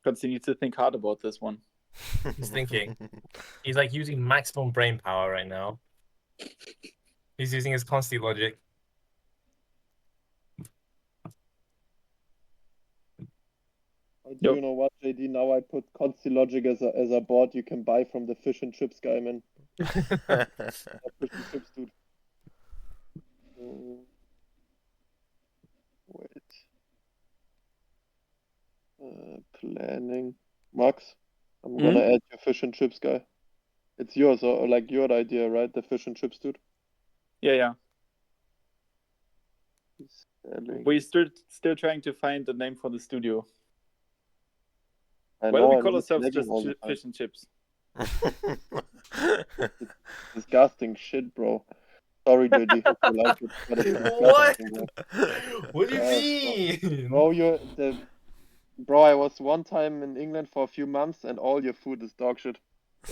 Consti needs to think hard about this one. He's thinking. He's like using maximum brain power right now. He's using his constant logic. Do you know what, JD? Now I put Consti Logic as a board you can buy from the fish and chips guy, man. Fish and chips, dude. Wait. Planning. Max, I'm gonna add your fish and chips guy. It's yours, or like your idea, right? The fish and chips, dude. Yeah. Spelling. We're still trying to find the name for the studio. I Why know, don't we I'm call ourselves lagging just all the time. fish and chips? Disgusting shit, bro. Sorry, JD. Hope you like it, but it's What? disgusting, bro. What do you mean? Bro, I was one time in England for a few months, and all your food is dog shit.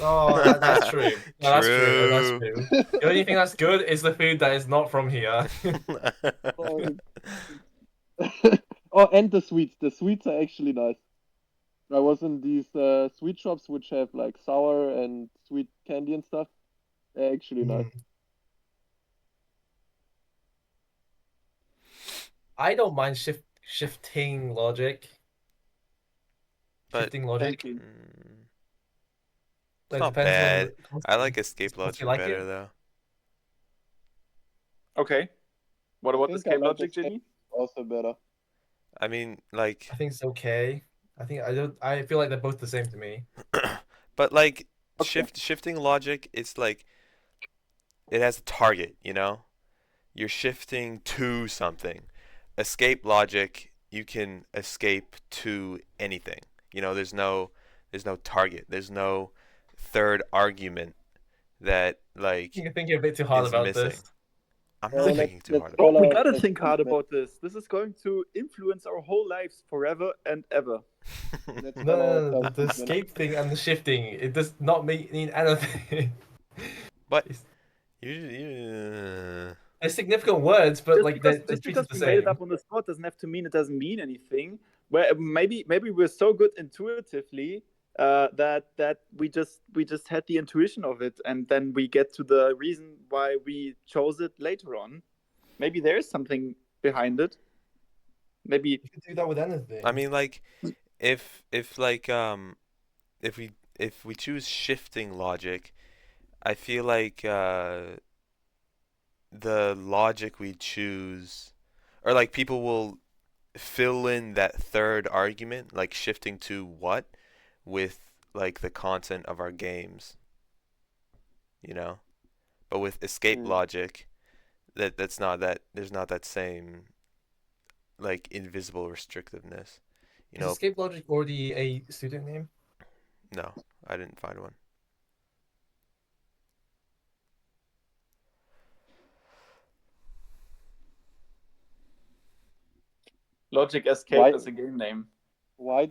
Oh, that's true. No, that's true. That's true. The only thing that's good is the food that is not from here. Oh, and the sweets. The sweets are actually nice. I was in these sweet shops which have like sour and sweet candy and stuff. They're actually nice. I don't mind shifting logic. But- Shifting logic. Thank you. It's not bad. I like escape Does logic you like better it? though. Okay. What about think escape I like logic, escape. JD? Also better. I mean, like, I think it's okay. I feel like they're both the same to me. but like Okay. shifting logic, it's like it has a target, you know? You're shifting to something. Escape logic, you can escape to anything. You know, there's no target. There's no third argument that like You're thinking a bit too hard is about missing. this. I'm Well, not thinking too let's hard. Bro, call we out gotta as think hard movement. about this. This is going to influence our whole lives forever and ever. Let's No, call no, out no, as the movement. escape thing and the shifting, it does not mean anything. But It's- you, They're significant words, but like they're Just treated because the we made it same. up on the spot doesn't have to mean it doesn't mean anything. Where maybe we're so good intuitively that we just had the intuition of it, and then we get to the reason why we chose it later on. Maybe there is something behind it. Maybe You can do that with anything. I mean, like, if like if we choose shifting logic, I feel like the logic we choose, or like people will fill in that third argument, like shifting to what, with like the content of our games, you know. But with escape logic, there's not that same like invisible restrictiveness, you Is know. Escape Logic already a student name? No, I didn't find one. Logic Escape Why- is a game name. Why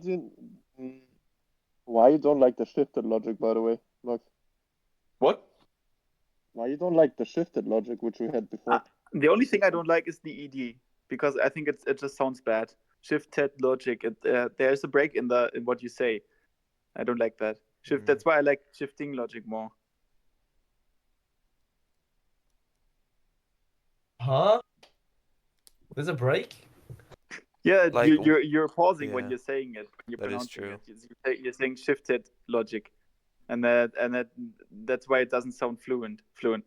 you don't like the shifted logic, by the way, Max? What? Why you don't like the shifted logic which we had before? The only thing I don't like is the ed, because I think it just sounds bad. Shifted logic. There's a break in what you say. I don't like that. That's why I like shifting logic more. Huh? There's a break? Yeah, Like, you're pausing when yeah, you're saying it. When you're that is pronouncing true. it. You're saying shifted logic, and that's why it doesn't sound fluent.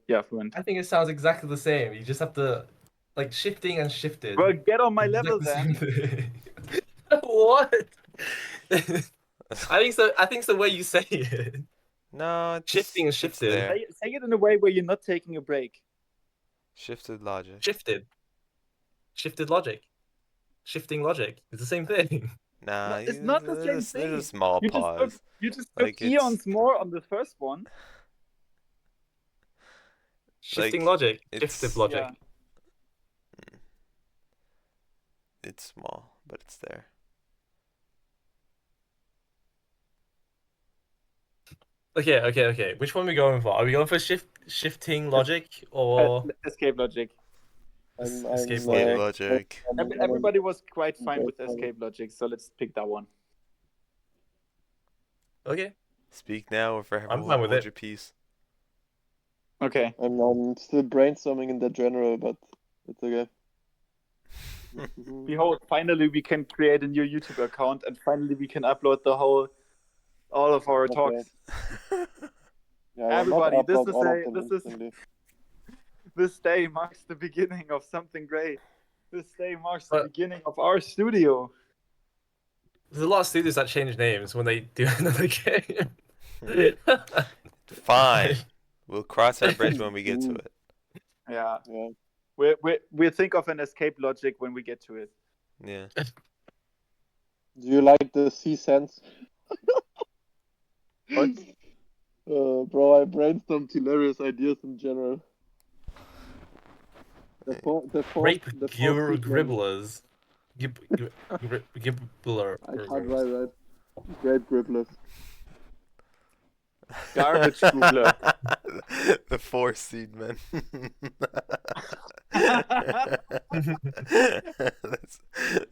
Yeah, fluent. I think it sounds exactly the same. You just have to like shifting and shifted. Well, get on my level Exactly the then. same thing. What? I think so. I think it's the way you say it. No, it's Shifting and it's shifted. there. Say it in a way where you're not taking a break. Shifted logic. Shifted. Shifted logic. Shifting logic. It's the same thing. Nah, No, it's not the same there's thing. a small You just pause. took Like, it's eons more on the first one. Shifting Like, logic. it's- Shifted logic. Yeah. It's small, but it's there. Okay. Which one are we going for? Are we going for shifting logic or Escape logic. escape Escape logic? logic. Everybody was quite fine with Brainstorming. escape logic, so let's pick that one. Okay. Speak now or forever I'm fine with hold it. your peace. Okay. I'm still brainstorming in the general, but it's okay. Behold, finally we can create a new YouTube account, and finally we can upload all of our Okay. talks. Yeah, I will not Everybody, this upload is all of a- them this is- instantly. This day marks the beginning of something great. This day marks the But- beginning of our studio. There's a lot of studios that change names when they do another game. Fine. We'll cross that bridge when we get to it. Yeah, Yeah. we think of an escape logic when we get to it. Yeah. Do you like the sea sense? What? Bro, I brainstormed hilarious ideas in general. Grape the four seed gribblers. Gibbler. I can't write. Grape gribblers. Garbage googler. The 4 seed man.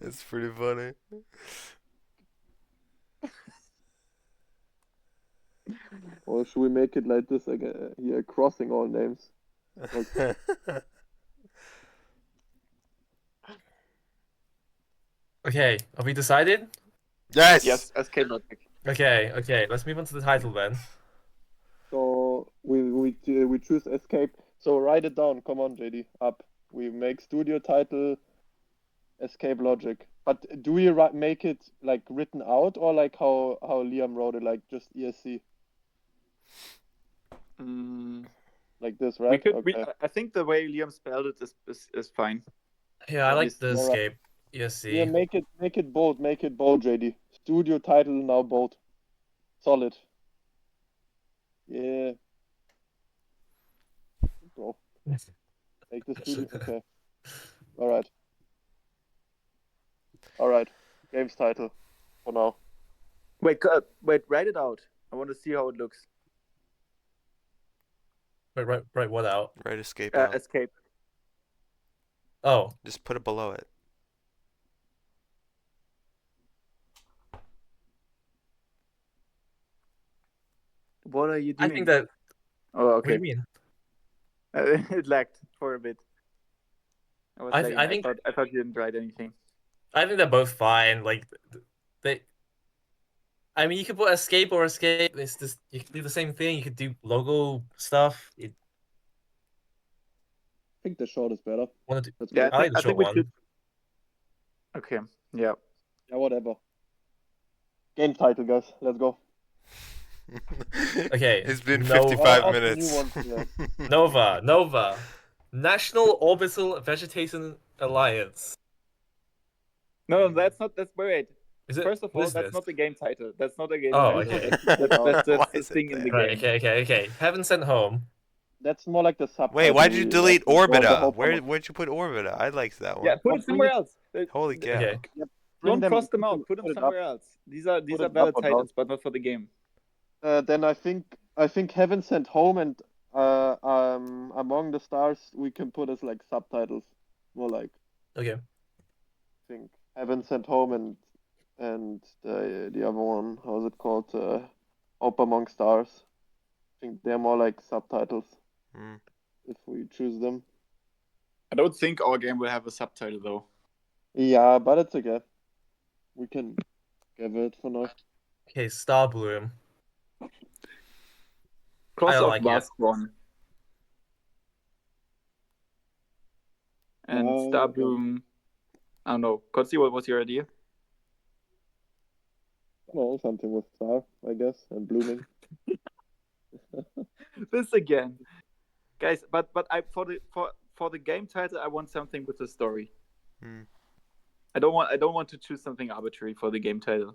that's pretty funny. Or should we make it like this again? Here, crossing all names. Okay, have we decided? Yes. Yes, escape logic. Okay. Let's move on to the title then. So we choose escape. So write it down. Come on, JD, up. We make studio title escape logic. But do we make it like written out or like how Liam wrote it, like just ESC like this, right? Okay. I think the way Liam spelled it is fine. Yeah, I like the Alright. escape. Yes, Yeah, make it bold, JD. Studio title now bold. Solid. Yeah. Bro. Make this 2D. Okay. Alright. Alright. Game's title. For now. Wait, write it out. I want to see how it looks. Write what out? Right, escape out. Escape. Oh, Just put it below it. What are you doing? I think that. Oh, What do okay. you mean? It lagged for a bit. I think I thought you didn't write anything. I think they're both fine. Like they. I mean, you could put escape or escape. It's just you could do the same thing. You could do logo stuff. I think the short is better. Want to do? Let's Yeah, go. I like the I short think we one. should. Okay. Yeah. Yeah, whatever. Game title, guys. Let's go. Okay, It's been no- 55 Oh, the new minutes. ones, yeah. Nova, National Orbital Vegetation Alliance. No, that's not. Wait. Is it? First of what all, is that's this? not the game title. That's not a game Oh, title. okay. That's Why the is it thing in the there? Right. game. Okay. Heaven Sent Home. That's more like the subtitle. Wait, why did you We delete have to go on the Orbita? hop on Where'd you put Orbita? I liked that one. Yeah, put Oh, it somewhere else. Holy cow. Okay. Don't them- cross them put out. them- Put them put it somewhere up. else. These are Put it up valid or down. titles, but not for the game. Then I think Heaven Sent Home and Among the Stars we can put as like subtitles. More like Okay. I think Heaven Sent Home and the other one, how's it called? Up Among Stars. I think they're more like subtitles Hmm. if we choose them. I don't think our game will have a subtitle though. Yeah, but it's okay. We can give it for now. Okay. Star Bloom. Cross don't off like it. last one. And Star Bloom. I don't know. Kotzi, what was your idea? Oh, something with star, I guess, and blooming. This again, guys. But I for the game title, I want something with a story. Hmm. I don't want to choose something arbitrary for the game title.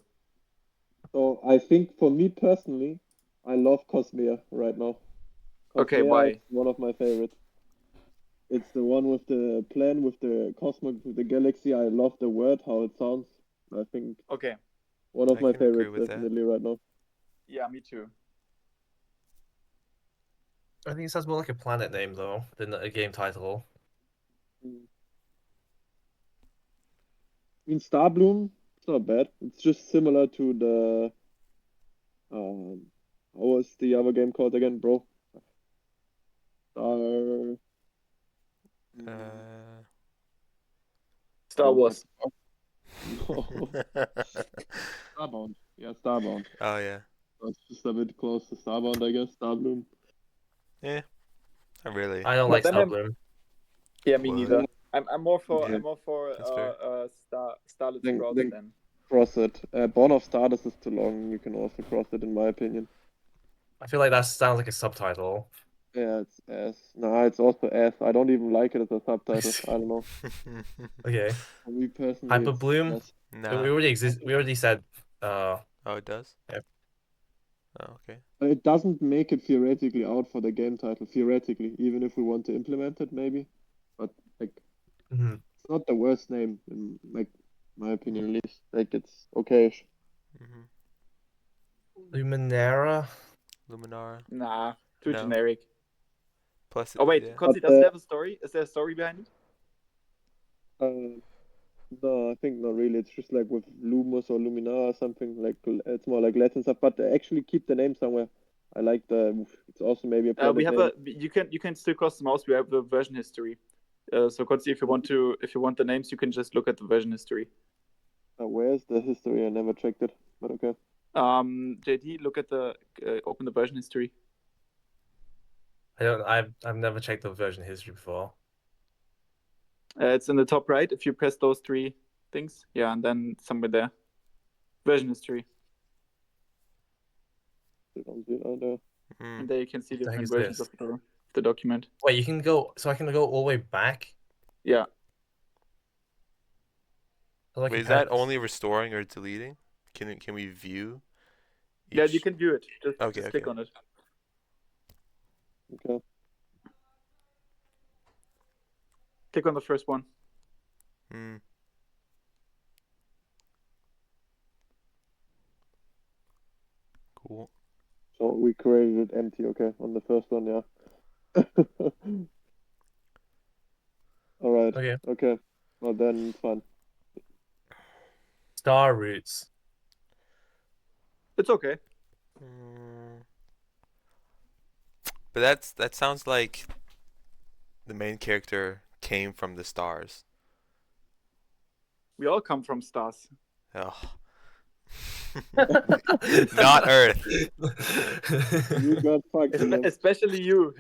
So I think for me personally, I love Cosmere right now. Okay, Cosmere why? is one of my favorites. It's the one with the plan, with the cosmos, with the galaxy. I love the word, how it sounds. I think Okay. one of I my can agree favorites with that. definitely right now. Yeah, me too. I think it sounds more like a planet name though than a game title. I mean, Star Bloom, it's not bad. It's just similar to the how was the other game called again, bro? Star. Star Wars. No. Starbound. Yeah, Starbound. Oh, yeah. So it's just a bit close to Starbound, I guess. Star Bloom. Yeah. Not really. I don't But like then Star I'm- Bloom. Yeah, me What? neither. I'm more for Yeah. That's fair. Starlet Then- Sprouts then- then. Cross it. Born of Stardust is too long. You can also cross it, in my opinion. I feel like that sounds like a subtitle. Yeah, it's S. Nah, it's also S. I don't even like it as a subtitle. I don't know. Okay. For me personally, Hyper it's Bloom? S. No. We already said. Oh, it does? Yep. Oh, okay. But it doesn't make it theoretically out for the game title. Theoretically, even if we want to implement it, maybe. But like, Mhm. it's not the worst name in like my opinion, at least. Like, it's okay. Hmm. Luminara. Luminara. Nah, too No. generic. Plus, Oh wait, yeah. Kotzi, But, does it have a story? Is there a story behind it? No, I think not really. It's just like with Lumos or Luminar or something. Like, it's more like Latin stuff. But actually, keep the name somewhere. I like the. It's also maybe a planet We have name. you can still cross the mouse. We have the version history. So Kotzi, if you want the names, you can just look at the version history. Where's the history? I never checked it. But okay. JD, look at open the version history. I've never checked the version history before. It's in the top right. If you press those three things, yeah, and then somewhere there, version history, I don't see it either. Mm. and there you can see What the heck different is versions this? of the document. Wait, you can go. So I can go all the way back. Yeah. Like Wait, is that only restoring or deleting? Can we view? Yeah, you each- can view it. Just Okay, click okay. on it. Okay. Click on the first one. Hmm. Cool. So we created it empty, okay, on the first one, yeah. Alright, Okay. okay. Well then it's fine. Star roots. It's okay. But that sounds like the main character came from the stars. We all come from stars. Oh. Not Earth. You got fucked, Liam. Especially you.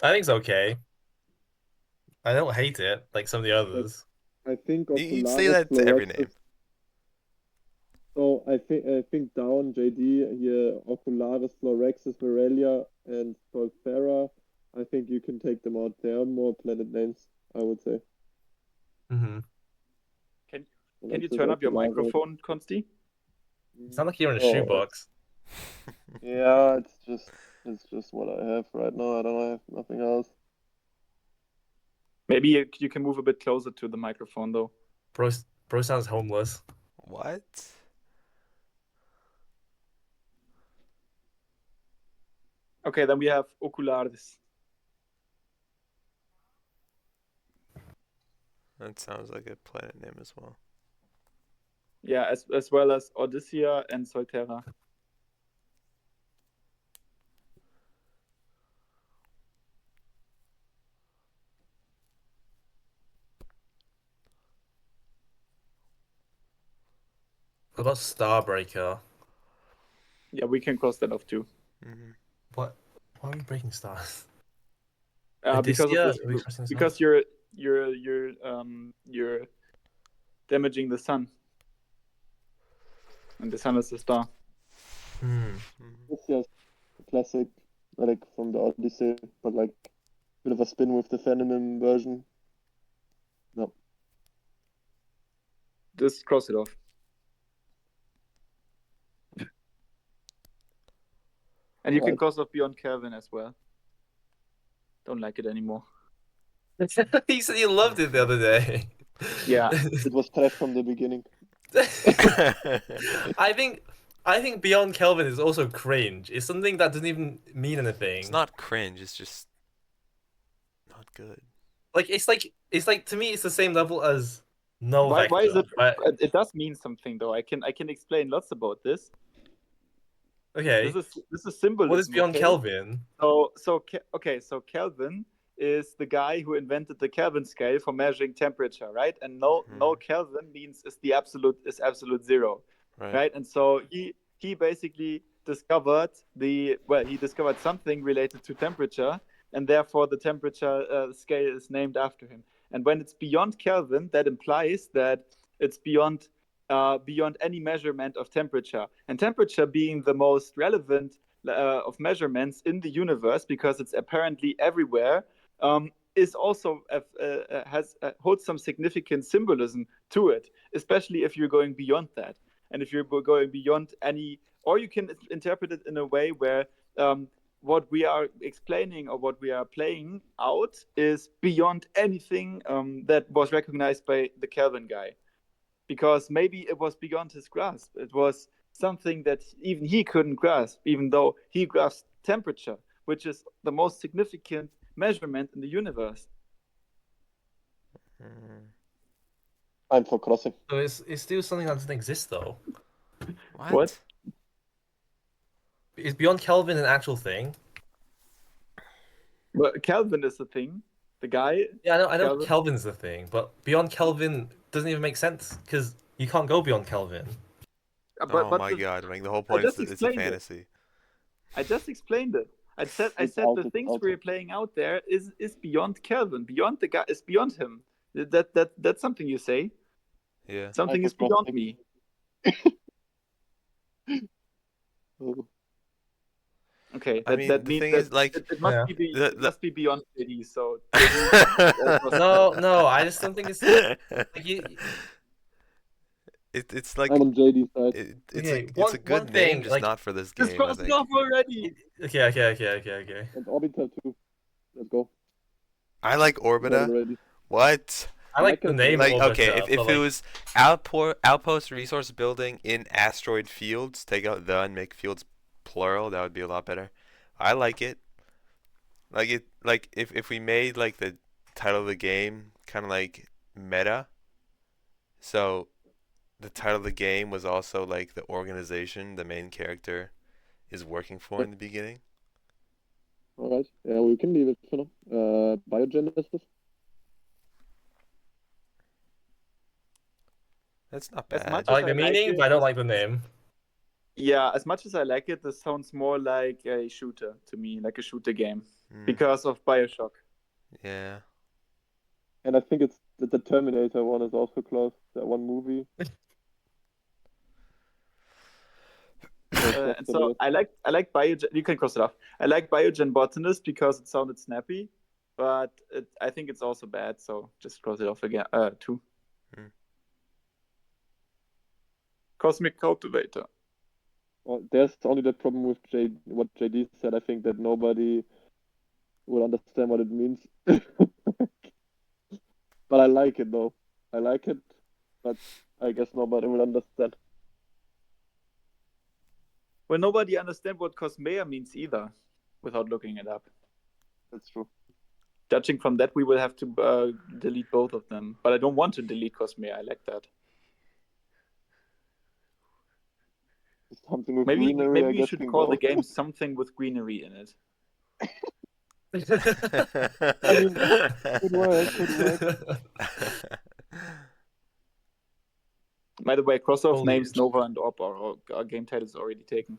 I think it's okay. I don't hate it like some of the others. I think You'd say Ocularis that to every name. Florexis. So I think down JD here, Ocularis, Florexis, Virelia, and Solfera. I think you can take them out. They are more planet names, I would say. Mm-hmm. Can you turn up your microphone, Consti? It's not like you're in a Oh, shoebox. Yeah, it's just what I have right now. I don't have nothing else. Maybe you can move a bit closer to the microphone, though. Bro sounds homeless. What? Okay, then we have Ocularis. That sounds like a planet name as well. Yeah, as well as Odyssea and Solterra. What about Starbreaker? Yeah, we can cross that off too. Mm-hmm. What? Why are we breaking stars? Because of Odyssea? this, Are we crossing because stars? you're damaging the sun, and the sun is the star. It's just classic, like from the Odyssey, but like bit of a spin with the Phenomena version. No. Just cross it off. And you can Alright. cross off Beyond Kelvin as well. Don't like it anymore. You said you loved it the other day. Yeah. It was trash from the beginning. I think Beyond Kelvin is also cringe. It's something that doesn't even mean anything. It's not cringe. It's just not good. Like it's like to me it's the same level as no Why vector. is it? But, It does mean something, though. I can explain lots about this. okay. This is symbolism. What is Beyond okay? Kelvin? So Kelvin is the guy who invented the Kelvin scale for measuring temperature, right? And no Kelvin means is absolute zero, right? And so he basically discovered something related to temperature, and therefore the temperature scale is named after him. And when it's beyond Kelvin, that implies that it's beyond any measurement of temperature, and temperature being the most relevant of measurements in the universe because it's apparently everywhere, is also holds some significant symbolism to it, especially if you're going beyond that, and if you're going beyond any, or you can interpret it in a way where what we are explaining or what we are playing out is beyond anything that was recognized by the Kelvin guy. Because maybe it was beyond his grasp. It was something that even he couldn't grasp, even though he grasped temperature, which is the most significant measurement in the universe. I'm for crossing. So it's still something that doesn't exist though. What? Is Beyond Kelvin an actual thing? Well, Kelvin is the thing. The guy. Yeah, I know Kelvin. Kelvin's the thing, but Beyond Kelvin doesn't even make sense because you can't go beyond Kelvin. Oh my god! Like the whole point is it's a fantasy. I just explained it. I said the things we're playing out there is beyond Kelvin. Beyond the guy is beyond him. That's something you say. Yeah. Something is beyond me. Okay, I mean, that the means thing that is, like, it must be the- must be beyond JD. So No, I just don't think it's like it's like I'm on JD's side. Okay, it's a one good thing, name, just like- not for this Just game. I cross it think. off already. Okay. And Orbital too. Let's go. I like Got it Orbita. already. What? I like the Like name Like Orbiter, okay, but if like, it was outpost resource building in asteroid fields, take out the and make fields plural, that would be a lot better. I like it. Like if we made like the title of the game kind of like meta. So the title of the game was also like the organization the main character is working for in the beginning. Alright. Yeah, we can leave it for now. Biogenesis. That's not As bad. much I like as the meaning, it, but I don't like the name. Yeah, as much as I like it, this sounds more like a shooter to me, like a shooter game, Mm, because of Bioshock. yeah. And I think it's the Terminator one is also close. That one movie. And so I like Biogen. You can cross it off. I like Biogen Botanist because it sounded snappy, but I think it's also bad. So just cross it off again. Two. Hmm. Cosmic Cultivator. Well, there's only the problem with what JD said. I think that nobody will understand what it means. But I like it though. I like it, but I guess nobody will understand. Well, nobody understand what Cosmea means either, without looking it up. That's true. Judging from that, we will have to delete both of them. But I don't want to delete Cosmea. I like that. Something with Maybe greenery, I we guess, should can call go. the game something with greenery in it. I mean, could work. By the way, cross-off Holy names shit. Nova and Orb are game titles already taken.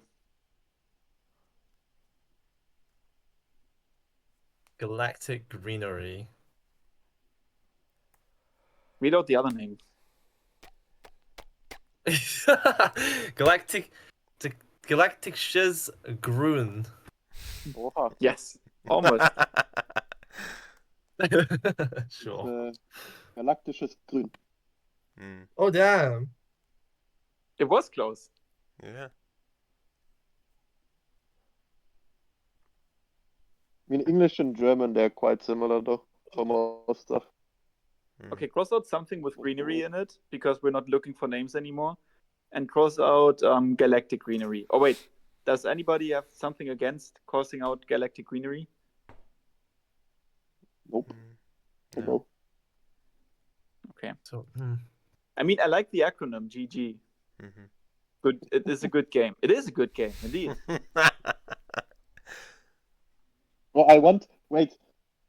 Galactic Greenery. Read out the other name. Galactic Shiz Grun. Oha. Yes, almost. Sure. Galaktisches Grün. Mm, Oh damn. It was close. yeah. I mean, English and German, they're quite similar though, for most stuff. Mm. Okay, cross out something with greenery in it, because we're not looking for names anymore. And cross out galactic greenery. Oh wait, does anybody have something against crossing out galactic greenery? Nope. Mm, No. Okay. So, I mean, I like the acronym GG. mhm. Good. It is a good game. It is a good game, indeed. Well, wait,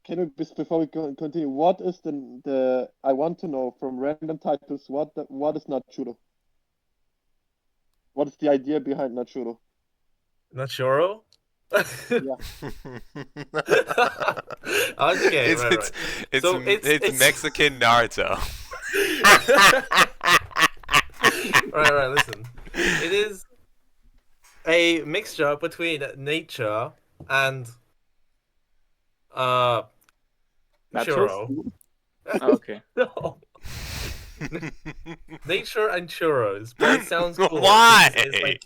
can we, before we continue, what is I want to know from random titles, what is Naturo? What is the idea behind Naturo? Nachoro? Yeah. Okay, it's, right, it's, right. it's, So it's Mexican Naruto. right, listen. It is a mixture between nature and Nachos? churro. Okay. No. Nature and churros, but it sounds cool. Why? It's like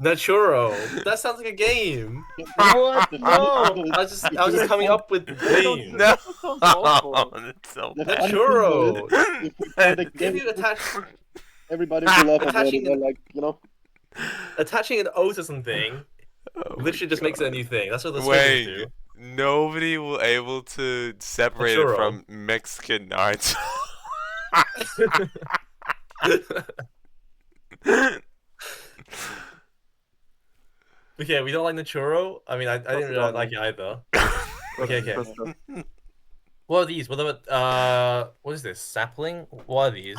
Naturo. That sounds like a game. What? No. I was just coming up with names. No. That sounds awful. That's so The bad. funny thing Churro. though is, if we play the If game, you attach everybody will laugh about attaching it. They're like, you know, attaching an O to something Oh my literally just makes it a God. new thing. That's what the slogans do. Wait, nobody will able to separate it churro. from Mexican Naruto. Okay, we don't like the churro. I mean, I didn't really like it either. Okay. What are these? What about what is this? Sapling? What are these?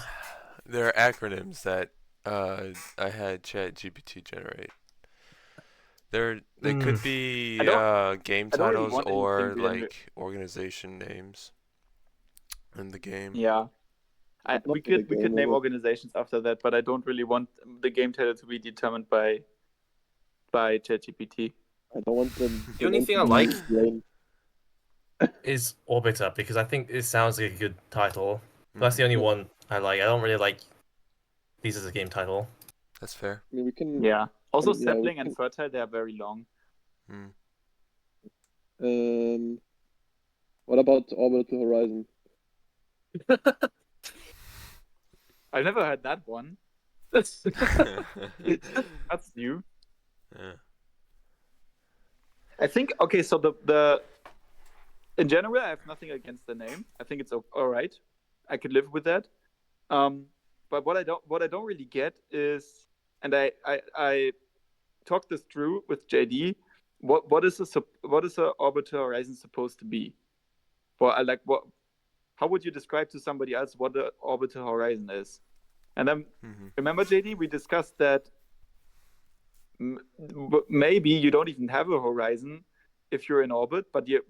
There are acronyms that I had ChatGPT generate. They could be game I don't really titles want or anything really- like organization names in the game. Yeah. We in the could game, name or- organizations after that, but I don't really want the game title to be determined by ChatGPT. I don't want them. The only thing I like is Orbiter because I think it sounds like a good title. That's the only Mhm. one I like. I don't really like these as a game title. That's fair. I mean, we can. Yeah. Also, Yeah, we sapling can- and fertile, they are very long. What about Orbital Horizon? I've never heard that one. That's new. Yeah. I think okay. So the in general, I have nothing against the name. I think it's all right. I could live with that. But what I don't really get is, and I talked this through with JD. What is a orbital horizon supposed to be? Like what? How would you describe to somebody else what the orbital horizon is? And then remember, JD, we discussed that maybe you don't even have a horizon if you're in orbit, but you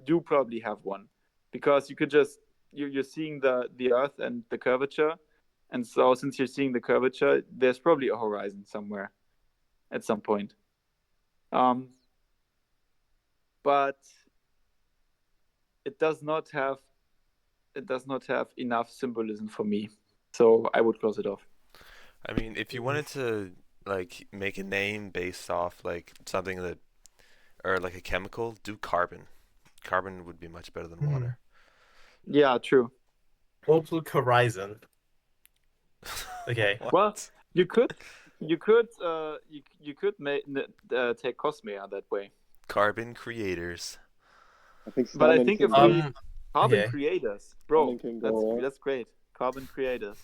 do probably have one, because you could just you're seeing the Earth and the curvature, and so since you're seeing the curvature, there's probably a horizon somewhere at some point. But it does not have enough symbolism for me, so I would close it off. I mean, if you wanted to like make a name based off like something that, or like a chemical, do carbon. Carbon would be much better than water. Yeah, true. Orbital Horizon. Okay. What? Well, you could take Cosmea that way. Carbon creators. I think But I Starman think can if go. we carbon okay. creators, bro, Starman can go. that's great. Carbon creators.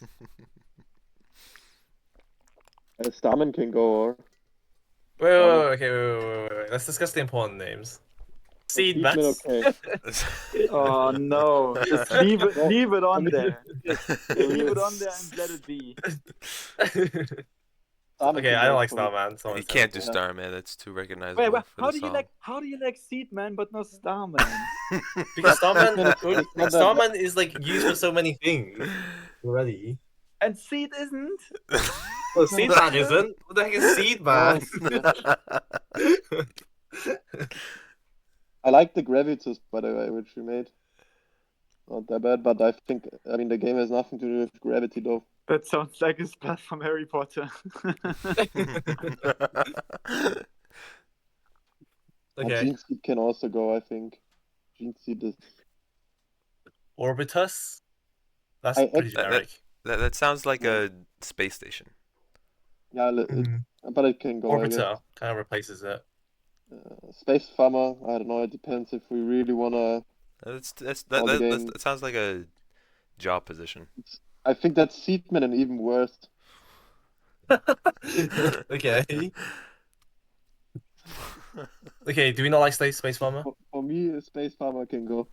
Starman can go. Or Wait. Let's discuss the important names. Seed Seedman, Mass. okay. Oh no! Just leave it on there. Leave it on there and let it be. Starman Okay, can I go don't like for me. Starman. You can't do terrible. Starman. That's too recognizable Wait, for how the do you song. like Seedman but not Starman? Because Starman, It's not that Starman is like used for so many things already. And Seed isn't. Well, Seed Man isn't. What the heck is Seed Man? I like the Gravitas, by the way, which we made. Not that bad, but I think, I mean, the game has nothing to do with gravity, though. That sounds like a spell from Harry Potter. Okay. Gene Seed can also go, I think. Gene Seed is. Orbitus. That's I pretty act- generic. That sounds like a space station. Yeah, but it can go, I guess. Orbiter kind of replaces it. Space Farmer, I don't know, it depends if we really wanna. That sounds like a job position. I think that's Seedman and even worse. Okay. Okay, do we not like Space Farmer? For me, a Space Farmer can go.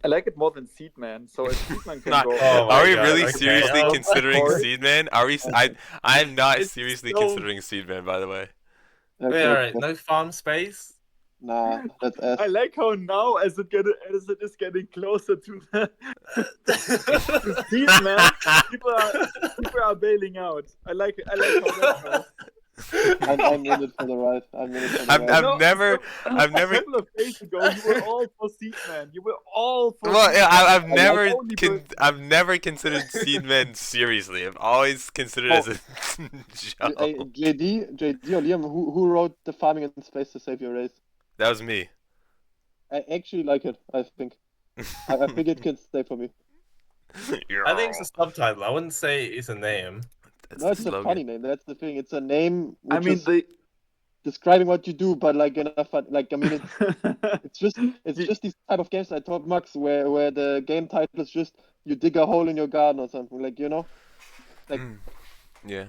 I like it more than Seedman, so if Seedman can Not- go. Oh my Are we God, really okay. seriously Oh, considering sorry. Seedman? Are we? I'm not It's seriously so- considering Seedman, by the way. Okay, Wait, alright, no farm space? Nah, that's S. I like how now, as it is getting closer to the to Seedman, people are bailing out. I like how that goes. I'm in it for the ride. I'm in it for the I've ride. No, never. A couple of days ago, you were all for Seedman. You were all for. Well, yeah, I've Seedman. never, Only person. I've never considered Seedman seriously. I've always considered it as a job. JD or Liam, who wrote the Farming in Space to Save Your Race? That was me. I actually like it, I think. I think it can stay for me. I think it's a subtitle. I wouldn't say it's a name. That's No, the it's a slogan. funny name. That's the thing. It's a name which I mean, is describing what you do, but like in a fun, like I mean, it's just these type of games I told Max where the game title is just you dig a hole in your garden or something, like, you know, like Yeah.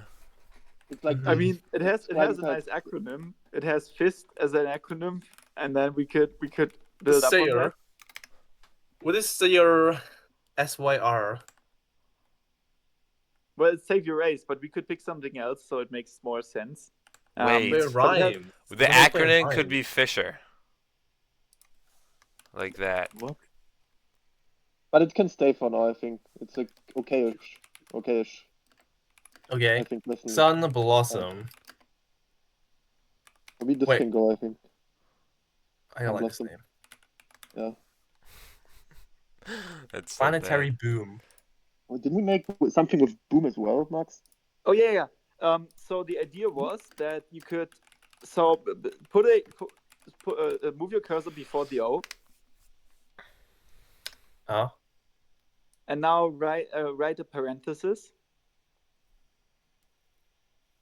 it's like I mean, it has a describing nice acronym. It has FIST as an acronym, and then we could build up on Sayer. that. What is Sayer SYR? Well, it's Save Your Race, but we could pick something else so it makes more sense. Wait. Wait, but it has- rhyme. The acronym could be Fisher. Like that. What? but it can stay for now. I think it's like okayish. I Okay. think listen, Sun Blossom. for me this Wait. can go. I think. I don't like this Blossom. name. That's so Planetary bad. Boom. Oh, didn't we make something with Boom as well, Max? Oh yeah. So the idea was that you could move your cursor before the O, Oh. and now write a parenthesis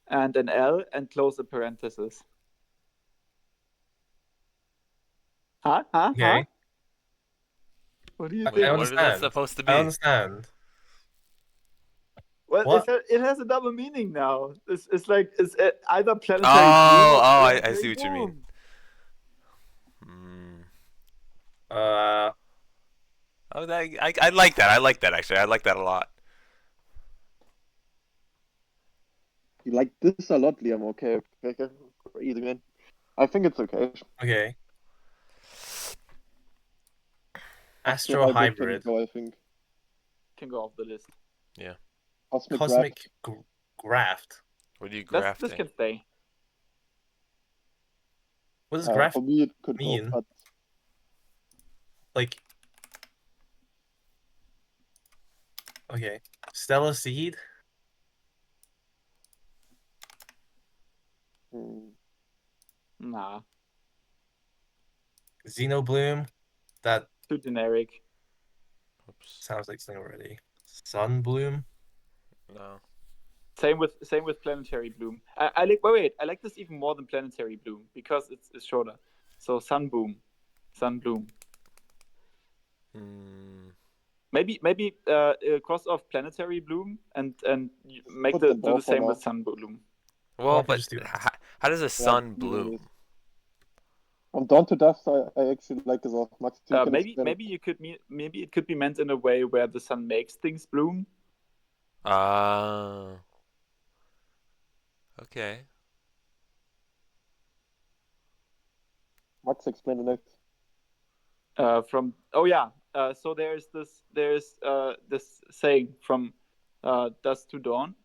and an L and close the parenthesis. Huh? Okay. What do you I think? What is that understand. supposed to be? I understand. Well, What? it has a double meaning now. It's like it's either planetary blue Oh, or I planetary see what you mean. boom. Uh, Oh, I like that. I like that actually. I like that a lot. You like this a lot, Liam? Okay. Easy, man. I think it's okay. okay. Astro Astro Hybrid can Hybrid. go, I think. Can go off the list. Cosmic Cosmic Graft. Graft. What are you This grafting? can stay. What does graft For me, it could mean? go, but like? Okay. Stellar Seed. Nah, Xenobloom. That too generic. Oops. sounds like something already. Sunbloom. No. Same with planetary bloom. I like. Wait. I like this even more than planetary bloom because it's shorter. So sunbloom. Hmm. Maybe cross off planetary bloom and make Put do them the both for same now. with sunbloom. Well, Okay, but just do it. how does a sun you know bloom? this. From Dawn to Dusk, I actually like this off. Max, you can Maybe explain it. maybe you could maybe it could be meant in a way where the sun makes things bloom. Ah. Okay. Max, explain the next. So there's this saying from dusk to dawn,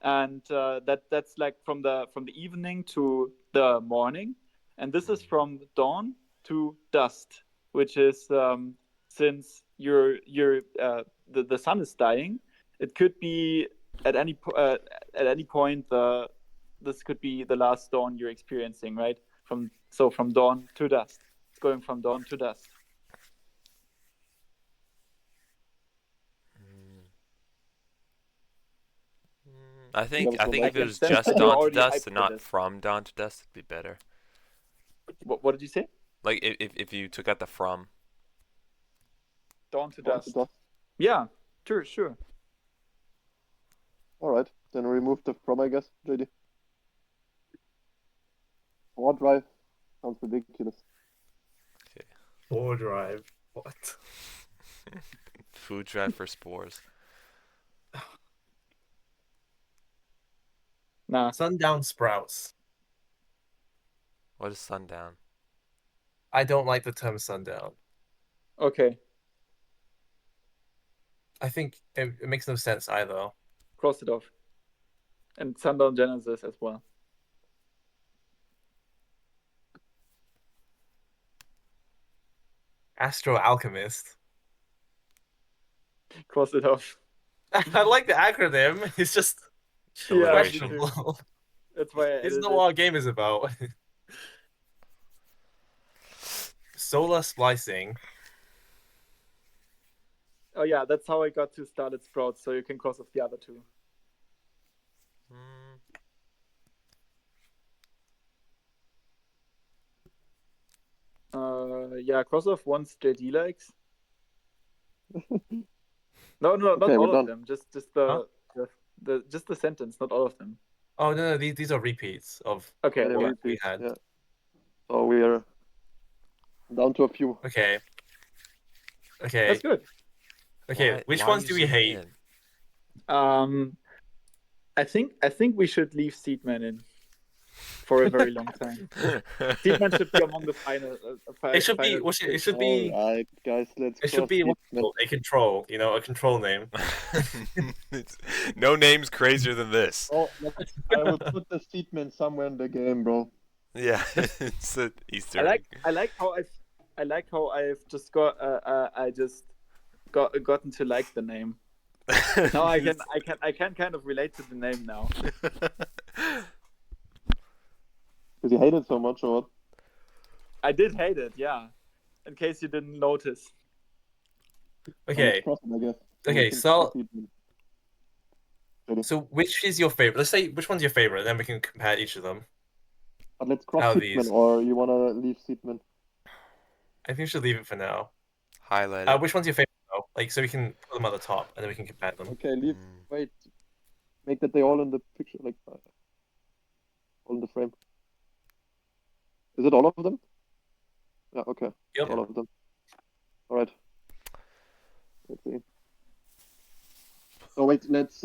and that's like from the evening to the morning, and this is from dawn to dusk, which is since the sun is dying, it could be at any point this could be the last dawn you're experiencing, right? From dawn to dusk. It's going from dawn to dusk. I think That was if it like was Then just you're dawn to already dusk hyped and for not this. from dawn to dusk, it'd be better. What did you say? Like if you took out the from. Dawn to Dawn dusk. to Dusk. Yeah, sure. All right, then remove the from, I guess, JD. Power drive sounds ridiculous. Four drive. What? Food drive for spores. Nah. Sundown Sprouts. What is sundown? I don't like the term sundown. Okay. I think it makes no sense either. Cross it off. And Sundown Genesis as well. Astro Alchemist. Cross it off. I like the acronym. It's just Yeah, questionable. That's why I It's added not it. what our game is about. Solar splicing. Oh yeah, that's how I got to Starlit Sprouts, so you can cross off the other two. Yeah, cross off once JD likes. No, not Okay, all we're of done. them. Just Huh? just the sentence, not all of them. Oh no, these are repeats of Okay, Yeah, what yeah. we had. Yeah. So we are down to a few. Okay. Okay. That's good. Okay. Which Why ones are do you we zooming hate? in? I think we should leave Seedman in for a very long time. Seedman should be among the final. It should be. It should be. All right, guys, let's. It should cross be Seedman. a control. You know, a control name. No name's crazier than this. Oh, I will put the Seedman somewhere in the game, bro. Yeah, it's an Easter egg. I like how I've just gotten to like the name. No, I can kind of relate to the name now. Because you hate it so much, or what? I did hate it, yeah. In case you didn't notice. Okay. Cross it, I guess. Okay, we can so- proceed then. So which is your favorite? Let's say which one's your favorite, then we can compare each of them. But let's cross Out of Seedman, these. or you wanna leave Seedman? I think we should leave it for now. Highlight it. Which one's your favorite though? Like, so we can put them at the top, and then we can compare them. Okay, leave. Mm. Wait. Make that they all in the picture, like all in the frame. Is it all of them? Yeah. Okay. Yep. All of them. All right. Let's see. Oh wait, let's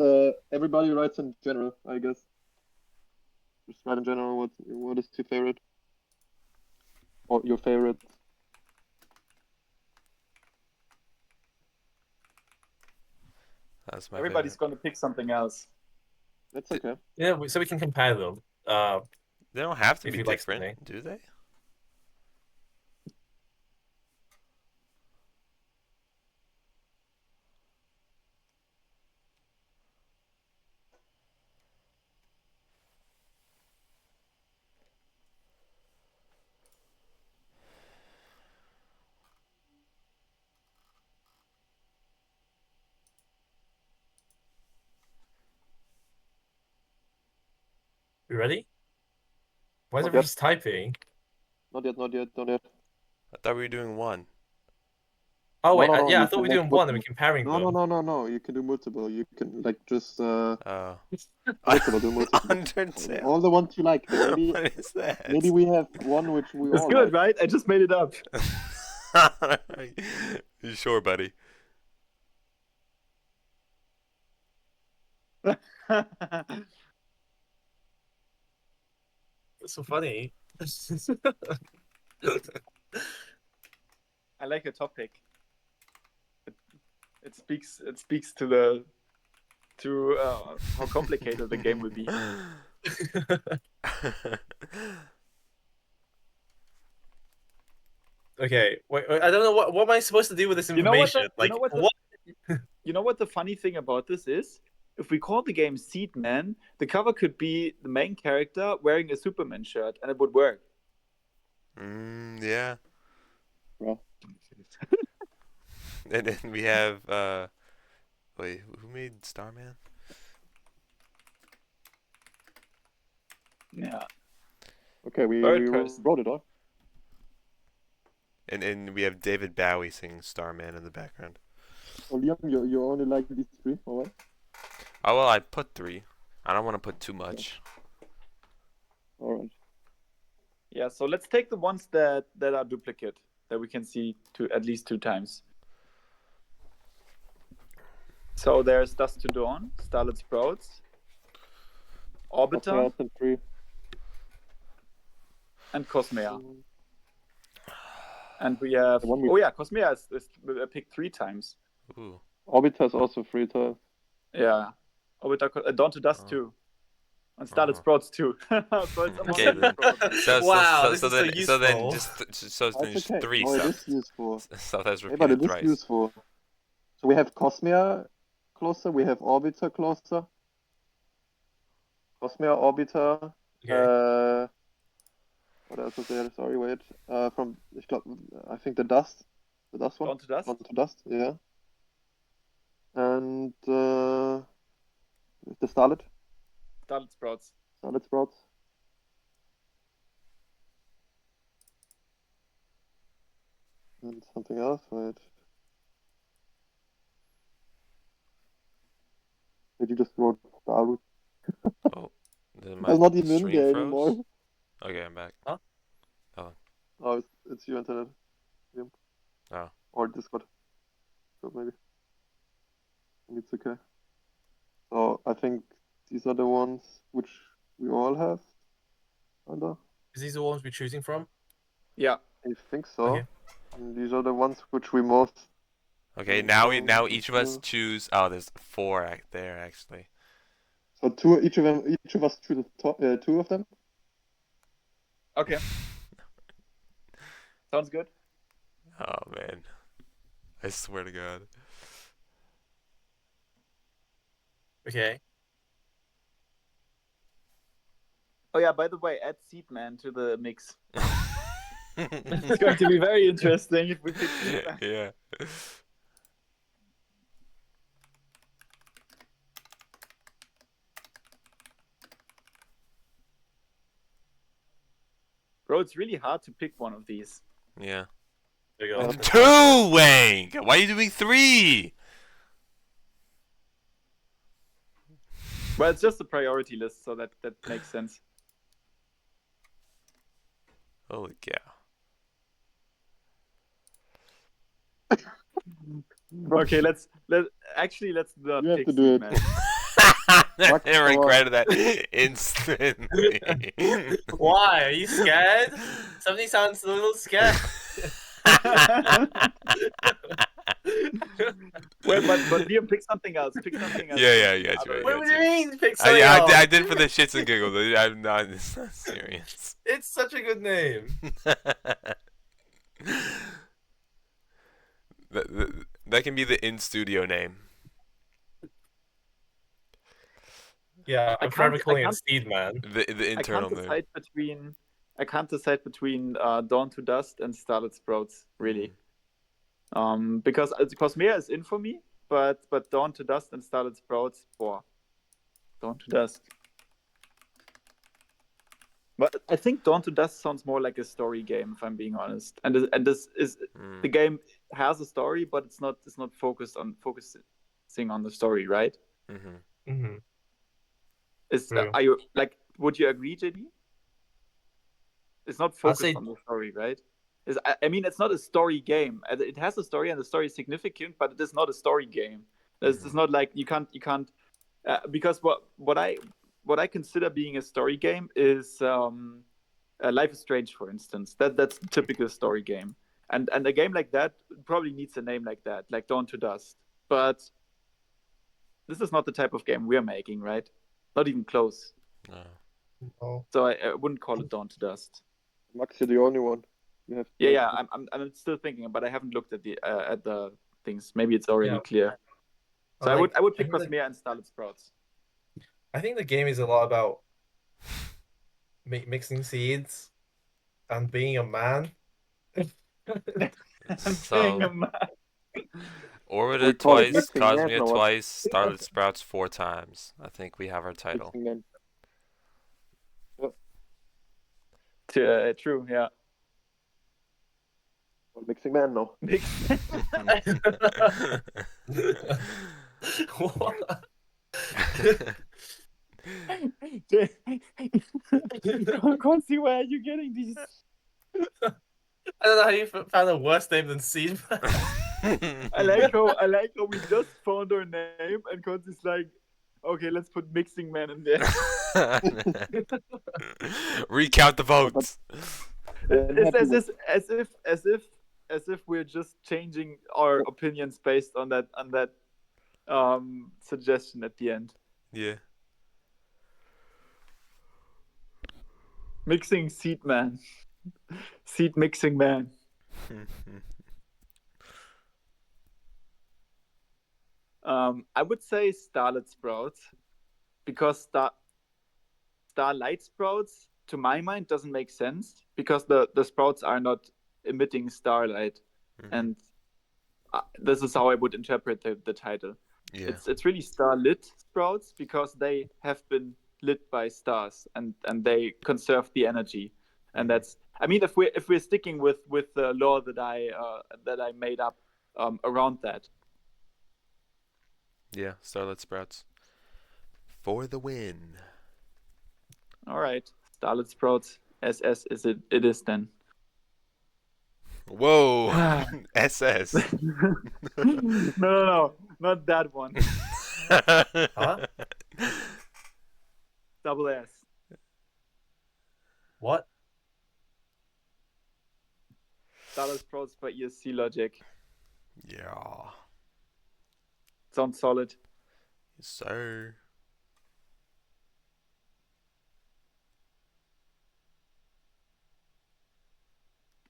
everybody writes in general, I guess. Just write in general what is your favorite? Or your favorite. That's my Everybody's favorite. gonna pick something else. That's okay. Yeah, so we can compare them. They don't have to If be you like different, something. do they? You ready? Why is Not everyone yet. just typing? Not yet, not yet, not yet. I thought we were doing one. Oh No, wait, no, no, yeah, I you thought can we were make doing one, and we're multiple. comparing No, them. no. You can do multiple. You can like just Oh. multiple, do multiple. Undertale. All the ones you like. Maybe What is that? maybe we have one which we It's all good, like. right? I just made it up. You sure, buddy? It's so funny. I like your topic. It speaks to how complicated the game will be. Okay, wait, I don't know what am I supposed to do with this You know what? information? You know what the funny thing about this is? If we call the game Seedman, the cover could be the main character wearing a Superman shirt, and it would work. Yeah. Yeah. And then we have wait, who made Starman? Yeah. Okay, we Third person. wrote it all. And we have David Bowie singing Starman in the background. Oh, Liam, you only like these three, alright? Oh well, I put 3. I don't want to put too much. Alright. Yeah. So let's take the ones that are duplicate that we can see at least 2 times. So there's Dust to Dawn, Starlit Sprouts, Orbiter, And 3. and Cosmea. And we have The one we- Cosmea is picked 3 times. Ooh. Orbiter is also 3 times. Yeah. Orbiter, Dawn to Dust Oh. too. And Starlit Oh. Sprouts too. So it's among Okay, the then. Sprouts. Wow, this is so so then useful. just 3 Oh, it stuff. is useful. Stuff that's Yeah, but repeated it is thrice. useful. So we have Cosmea closer, we have Orbiter closer. Cosmea, Orbiter. Okay. What else was there? Sorry, wait. I think the Dust. The Dust one? Dawn to Dust. Dawn to Dust, yeah. And the Starlit. Starlit Sprouts. Starlit Sprouts. And something else, wait. Did you just wrote Starroot? Oh, then It's not even in stream there froze? anymore. Okay, I'm back. Oh, it's your internet. Yeah. Oh. Or Discord. So maybe. And it's okay. So I think these are the ones which we all have. Kinda. Is these the ones we're choosing from? Yeah. I think so. Okay. And these are the ones which we most. Okay, Mm, now each of us yeah. choose. Oh, there's 4 there actually. So each of us choose 2 of them. Okay. Sounds good. Oh man, I swear to God. Okay. Oh yeah, by the way, add Seedman to the mix. It's going to be very interesting if we pick Seedman. Yeah. Bro, it's really hard to pick one of these. Yeah. There you go. Two, Wang! Why are you doing three? Well, it's just a priority list, so that makes sense. Holy cow. Okay, let's not You have pick to do it. Seedman. I regretted that instantly. Why? Are you scared? Somebody sounds a little scared. Well, but Liam, pick something else. Pick something else. Yeah, that's right. What do you mean? Pick I, something yeah, else. I did for the shits and giggles. I'm not, it's not serious. It's such a good name. that can be the in-studio name. Yeah, I'm forever calling it Seedman. The internal name. I can't decide between Dawn to Dust and Starlit Sprouts, really. Because Cosmere is in for me, but Dawn to Dust and Starlit Sprouts, Dawn to Dust. But I think Dawn to Dust sounds more like a story game, if I'm being honest. And this is the game has a story, but it's not focusing on the story, right? Mm-hmm. Mm-hmm. Are you like? Would you agree, JD? It's not focused on the story, right? I mean, it's not a story game. It has a story, and the story is significant, but it is not a story game. It's not like you can't because what I consider being a story game is Life is Strange, for instance. That's a typical story game, and a game like that probably needs a name like that, like Dawn to Dust. But this is not the type of game we're making, right? Not even close. No. So I wouldn't call it Dawn to Dust. Max, you're the only one. Yeah. I'm still thinking, but I haven't looked at the things. Maybe it's already clear. So I would pick Cosmere and Starlit Sprouts. I think the game is a lot about mixing seeds and being a man. So, Orbiter We call it twice, mixing man, Cosmere no, what? twice, Starlit Sprouts 4 times. I think we have our title. Mixing man. True, yeah. Well, mixing man, no. What? I can't see where you're getting these. I don't know how you found a worse name than Seedman. I like how we just found our name and Consi's like, okay, let's put Mixing Man in there. Recount the votes. It's as if we're just changing our opinions based on that suggestion at the end. Yeah. Mixing Seed Man. Seed Mixing Man. I would say Starlit Sprouts, because Starlight Sprouts, to my mind, doesn't make sense because the sprouts are not emitting starlight, and this is how I would interpret the title. Yeah. It's really Starlit Sprouts because they have been lit by stars and they conserve the energy, and that's. I mean, if we're sticking with the lore that I made up around that. Yeah, Starlit Sprouts. For the win. All right, Starlit Sprouts SS it is then. Whoa, SS. No, not that one. Huh? Double S. What? Starlit Sprouts by ESC Logic. Yeah. Sounds solid. Yes, sir.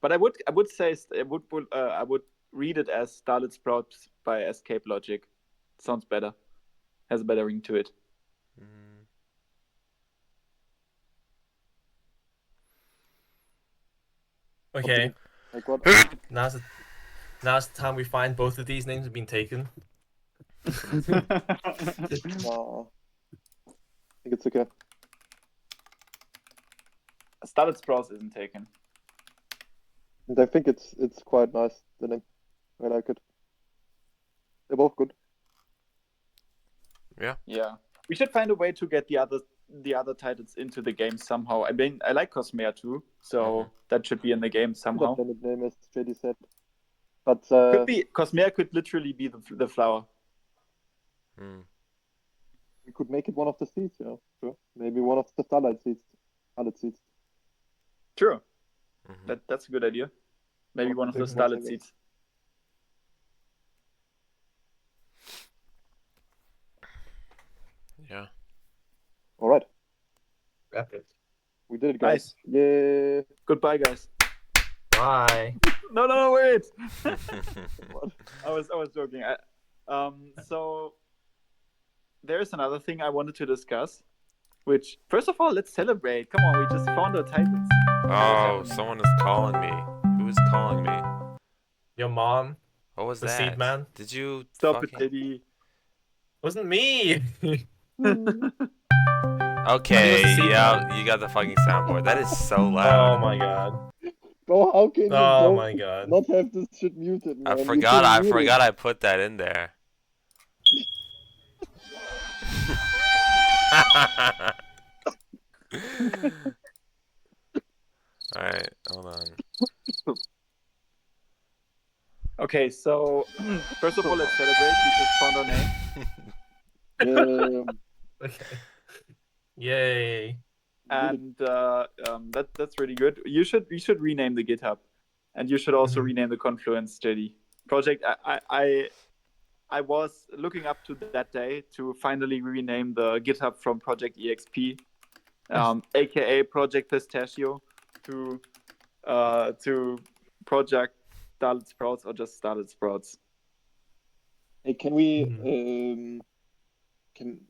But I would say I would read it as Starlit Sprouts by Escape Logic. Sounds better. has a better ring to it. Okay. Like what? Now's the time we find both of these names have been taken. No. I think it's okay. Started Sprouts isn't taken. And I think it's quite nice, the name. I like it. They're both good. Yeah. Yeah. We should find a way to get the other titles into the game somehow. I mean, I like Cosmere too, so that should be in the game somehow. That name, as JD said. But Could be Cosmere could literally be the flower. we could make it one of the seeds, yeah. Sure. Maybe one of the starlight seeds. True. That's a good idea. Maybe one of the starlit seeds. Yeah. All right. Epic. We did it, guys. Nice. Yeah. Goodbye, guys. Bye. No, wait. I was joking. So there's another thing I wanted to discuss. Which, first of all, let's celebrate. Come on, we just found our titles. Oh, someone is calling me. Who is calling me? Your mom. What was The that? seed man. Did you Stop fucking... it, Eddie. Wasn't me. Okay, It was the seed yeah, you got the fucking soundboard. That is so loud. Oh my god. Bro, how can you Oh my god. not have this shit muted, man? I You forgot can mute it. I put that in there. Alright, hold on. Okay, so first of all, let's celebrate. We just found our name. Okay. Yay. And that's really good. You should rename the GitHub, and you should also rename the Confluence, JD project. I was looking up to that day to finally rename the GitHub from Project EXP, aka Project Pistachio, to Project Starlit Sprouts, or just Starlit Sprouts. Hey, can we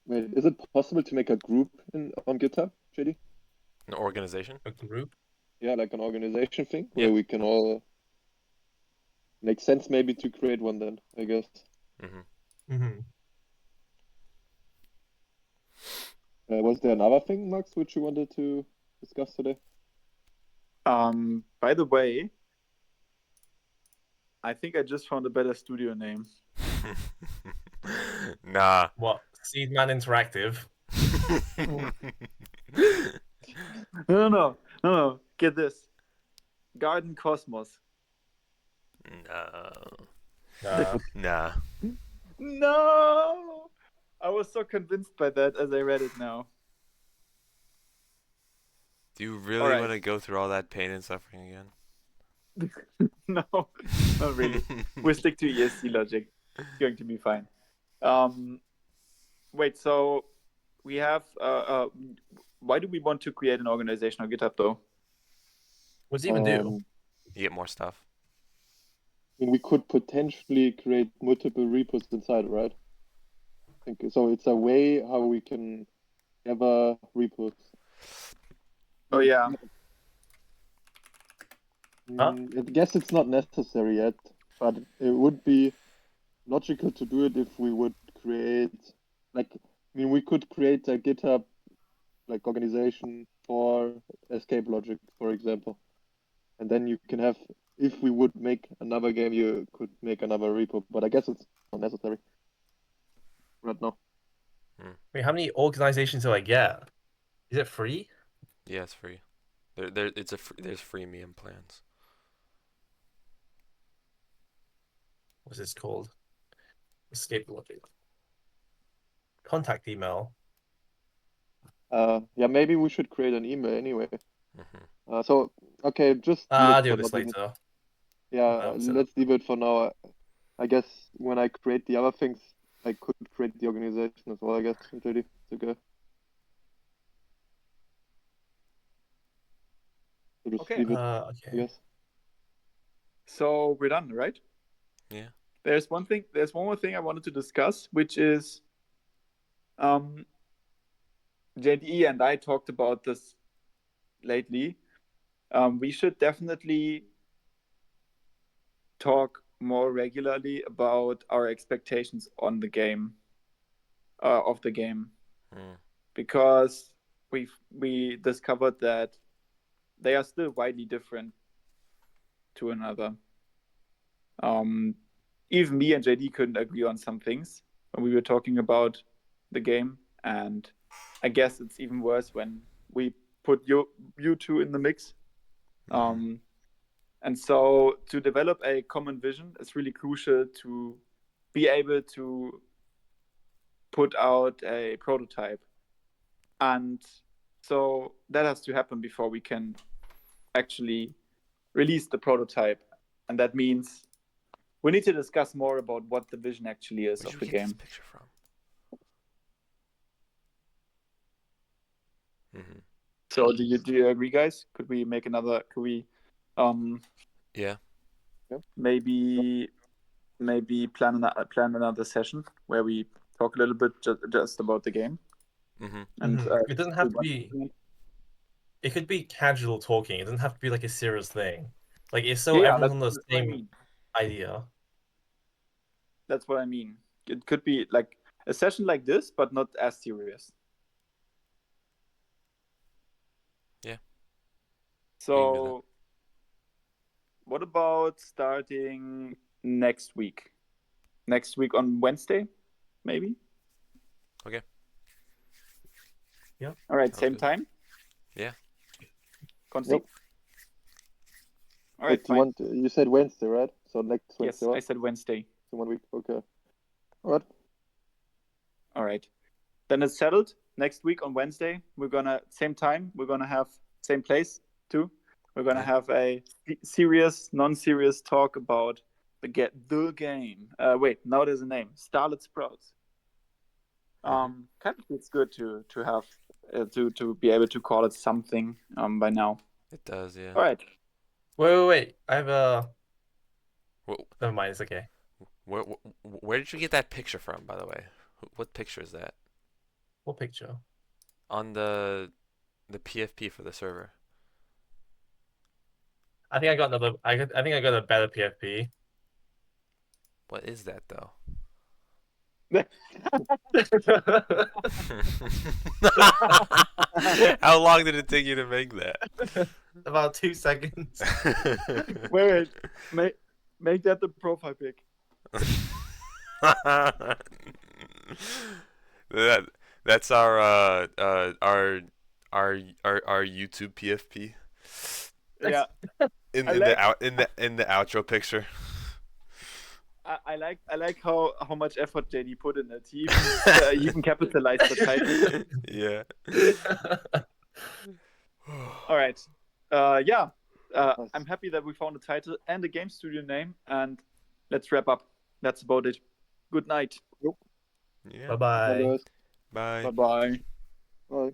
wait, is it possible to make a group on GitHub, JD? An organization? A group? Yeah, like an organization thing Yeah. where we can all make sense maybe to create one then, I guess. Was there another thing, Max, which you wanted to discuss today? By the way, I think I just found a better studio name. Nah. What? Seedman Interactive. No. Get this. Garden Cosmos. Nah. No! I was so convinced by that as I read it now. Do you really Alright. want to go through all that pain and suffering again? No, not really. We stick to ESC logic. It's going to be fine. Wait, so we have... why do we want to create an organization on GitHub, though? What does it even do? You get more stuff. I mean, we could potentially create multiple repos inside, right? I think so. It's a way how we can gather repos. Oh, yeah. Huh? I guess it's not necessary yet, but it would be logical to do it if we would create, we could create a GitHub organization for escape logic, for example, and then you can have. If we would make another game, you could make another repo, but I guess it's not necessary right now. Wait, how many organizations do I get? Is it free? Yeah, it's free. There's freemium plans. What's this called? Escape logic. Contact email. Yeah, maybe we should create an email anyway. So okay, just I'll do this later. Yeah, let's leave it for now. I guess when I create the other things, I could create the organization as well. I guess really to go. So just Okay. leave it, Okay. I guess. So we're done, right? Yeah. There's one more thing I wanted to discuss, which is JDE and I talked about this lately. We should definitely talk more regularly about our expectations on the game, of the game, because we discovered that they are still widely different to another. Even me and JD couldn't agree on some things when we were talking about the game, and I guess it's even worse when we put you two in the mix. And so to develop a common vision, it's really crucial to be able to put out a prototype. And so that has to happen before we can actually release the prototype. And that means we need to discuss more about what the vision actually is Where'd of you the get this game. picture from? So do you agree, guys? Could we make another? Could we, Yeah. maybe plan another session where we talk a little bit just about the game? And it doesn't have to be. It could be casual talking. It doesn't have to be like a serious thing. Like it's so everyone's on the same idea. That's what I mean. It could be like a session like this, but not as serious. Yeah. So, what about starting next week? Next week on Wednesday, maybe? Okay. Yeah. All right, Sounds same good. time? Yeah. Consi? Yep. All right, Wait, fine. you said Wednesday, right? So next Yes, Wednesday, right? I said Wednesday. So 1 week. Okay. All right. All right. Then it's settled. Next week on Wednesday, we're gonna same time. We're gonna have same place too. We're gonna have a serious, non-serious talk about the game. Wait, now there's a name. Starlit Sprouts. Kind of feels good to have to be able to call it something by now. It does, yeah. All right. Wait. I have a. Wh- Never mind. It's okay. Where did you get that picture from, by the way? What picture is that? What picture? On the PFP for the server. I think I got another. I think I got a better PFP. What is that though? How long did it take you to make that? About 2 seconds. Wait. Make that the profile pic. That's our YouTube PFP. Yeah. In the outro picture. I like how much effort JD put in it. He even capitalized the title. Yeah. All right. Yeah. Nice. I'm happy that we found a title and a game studio name, and let's wrap up. That's about it. Good night. Yeah. Bye-bye. Bye, guys. Bye. Bye-bye. Bye.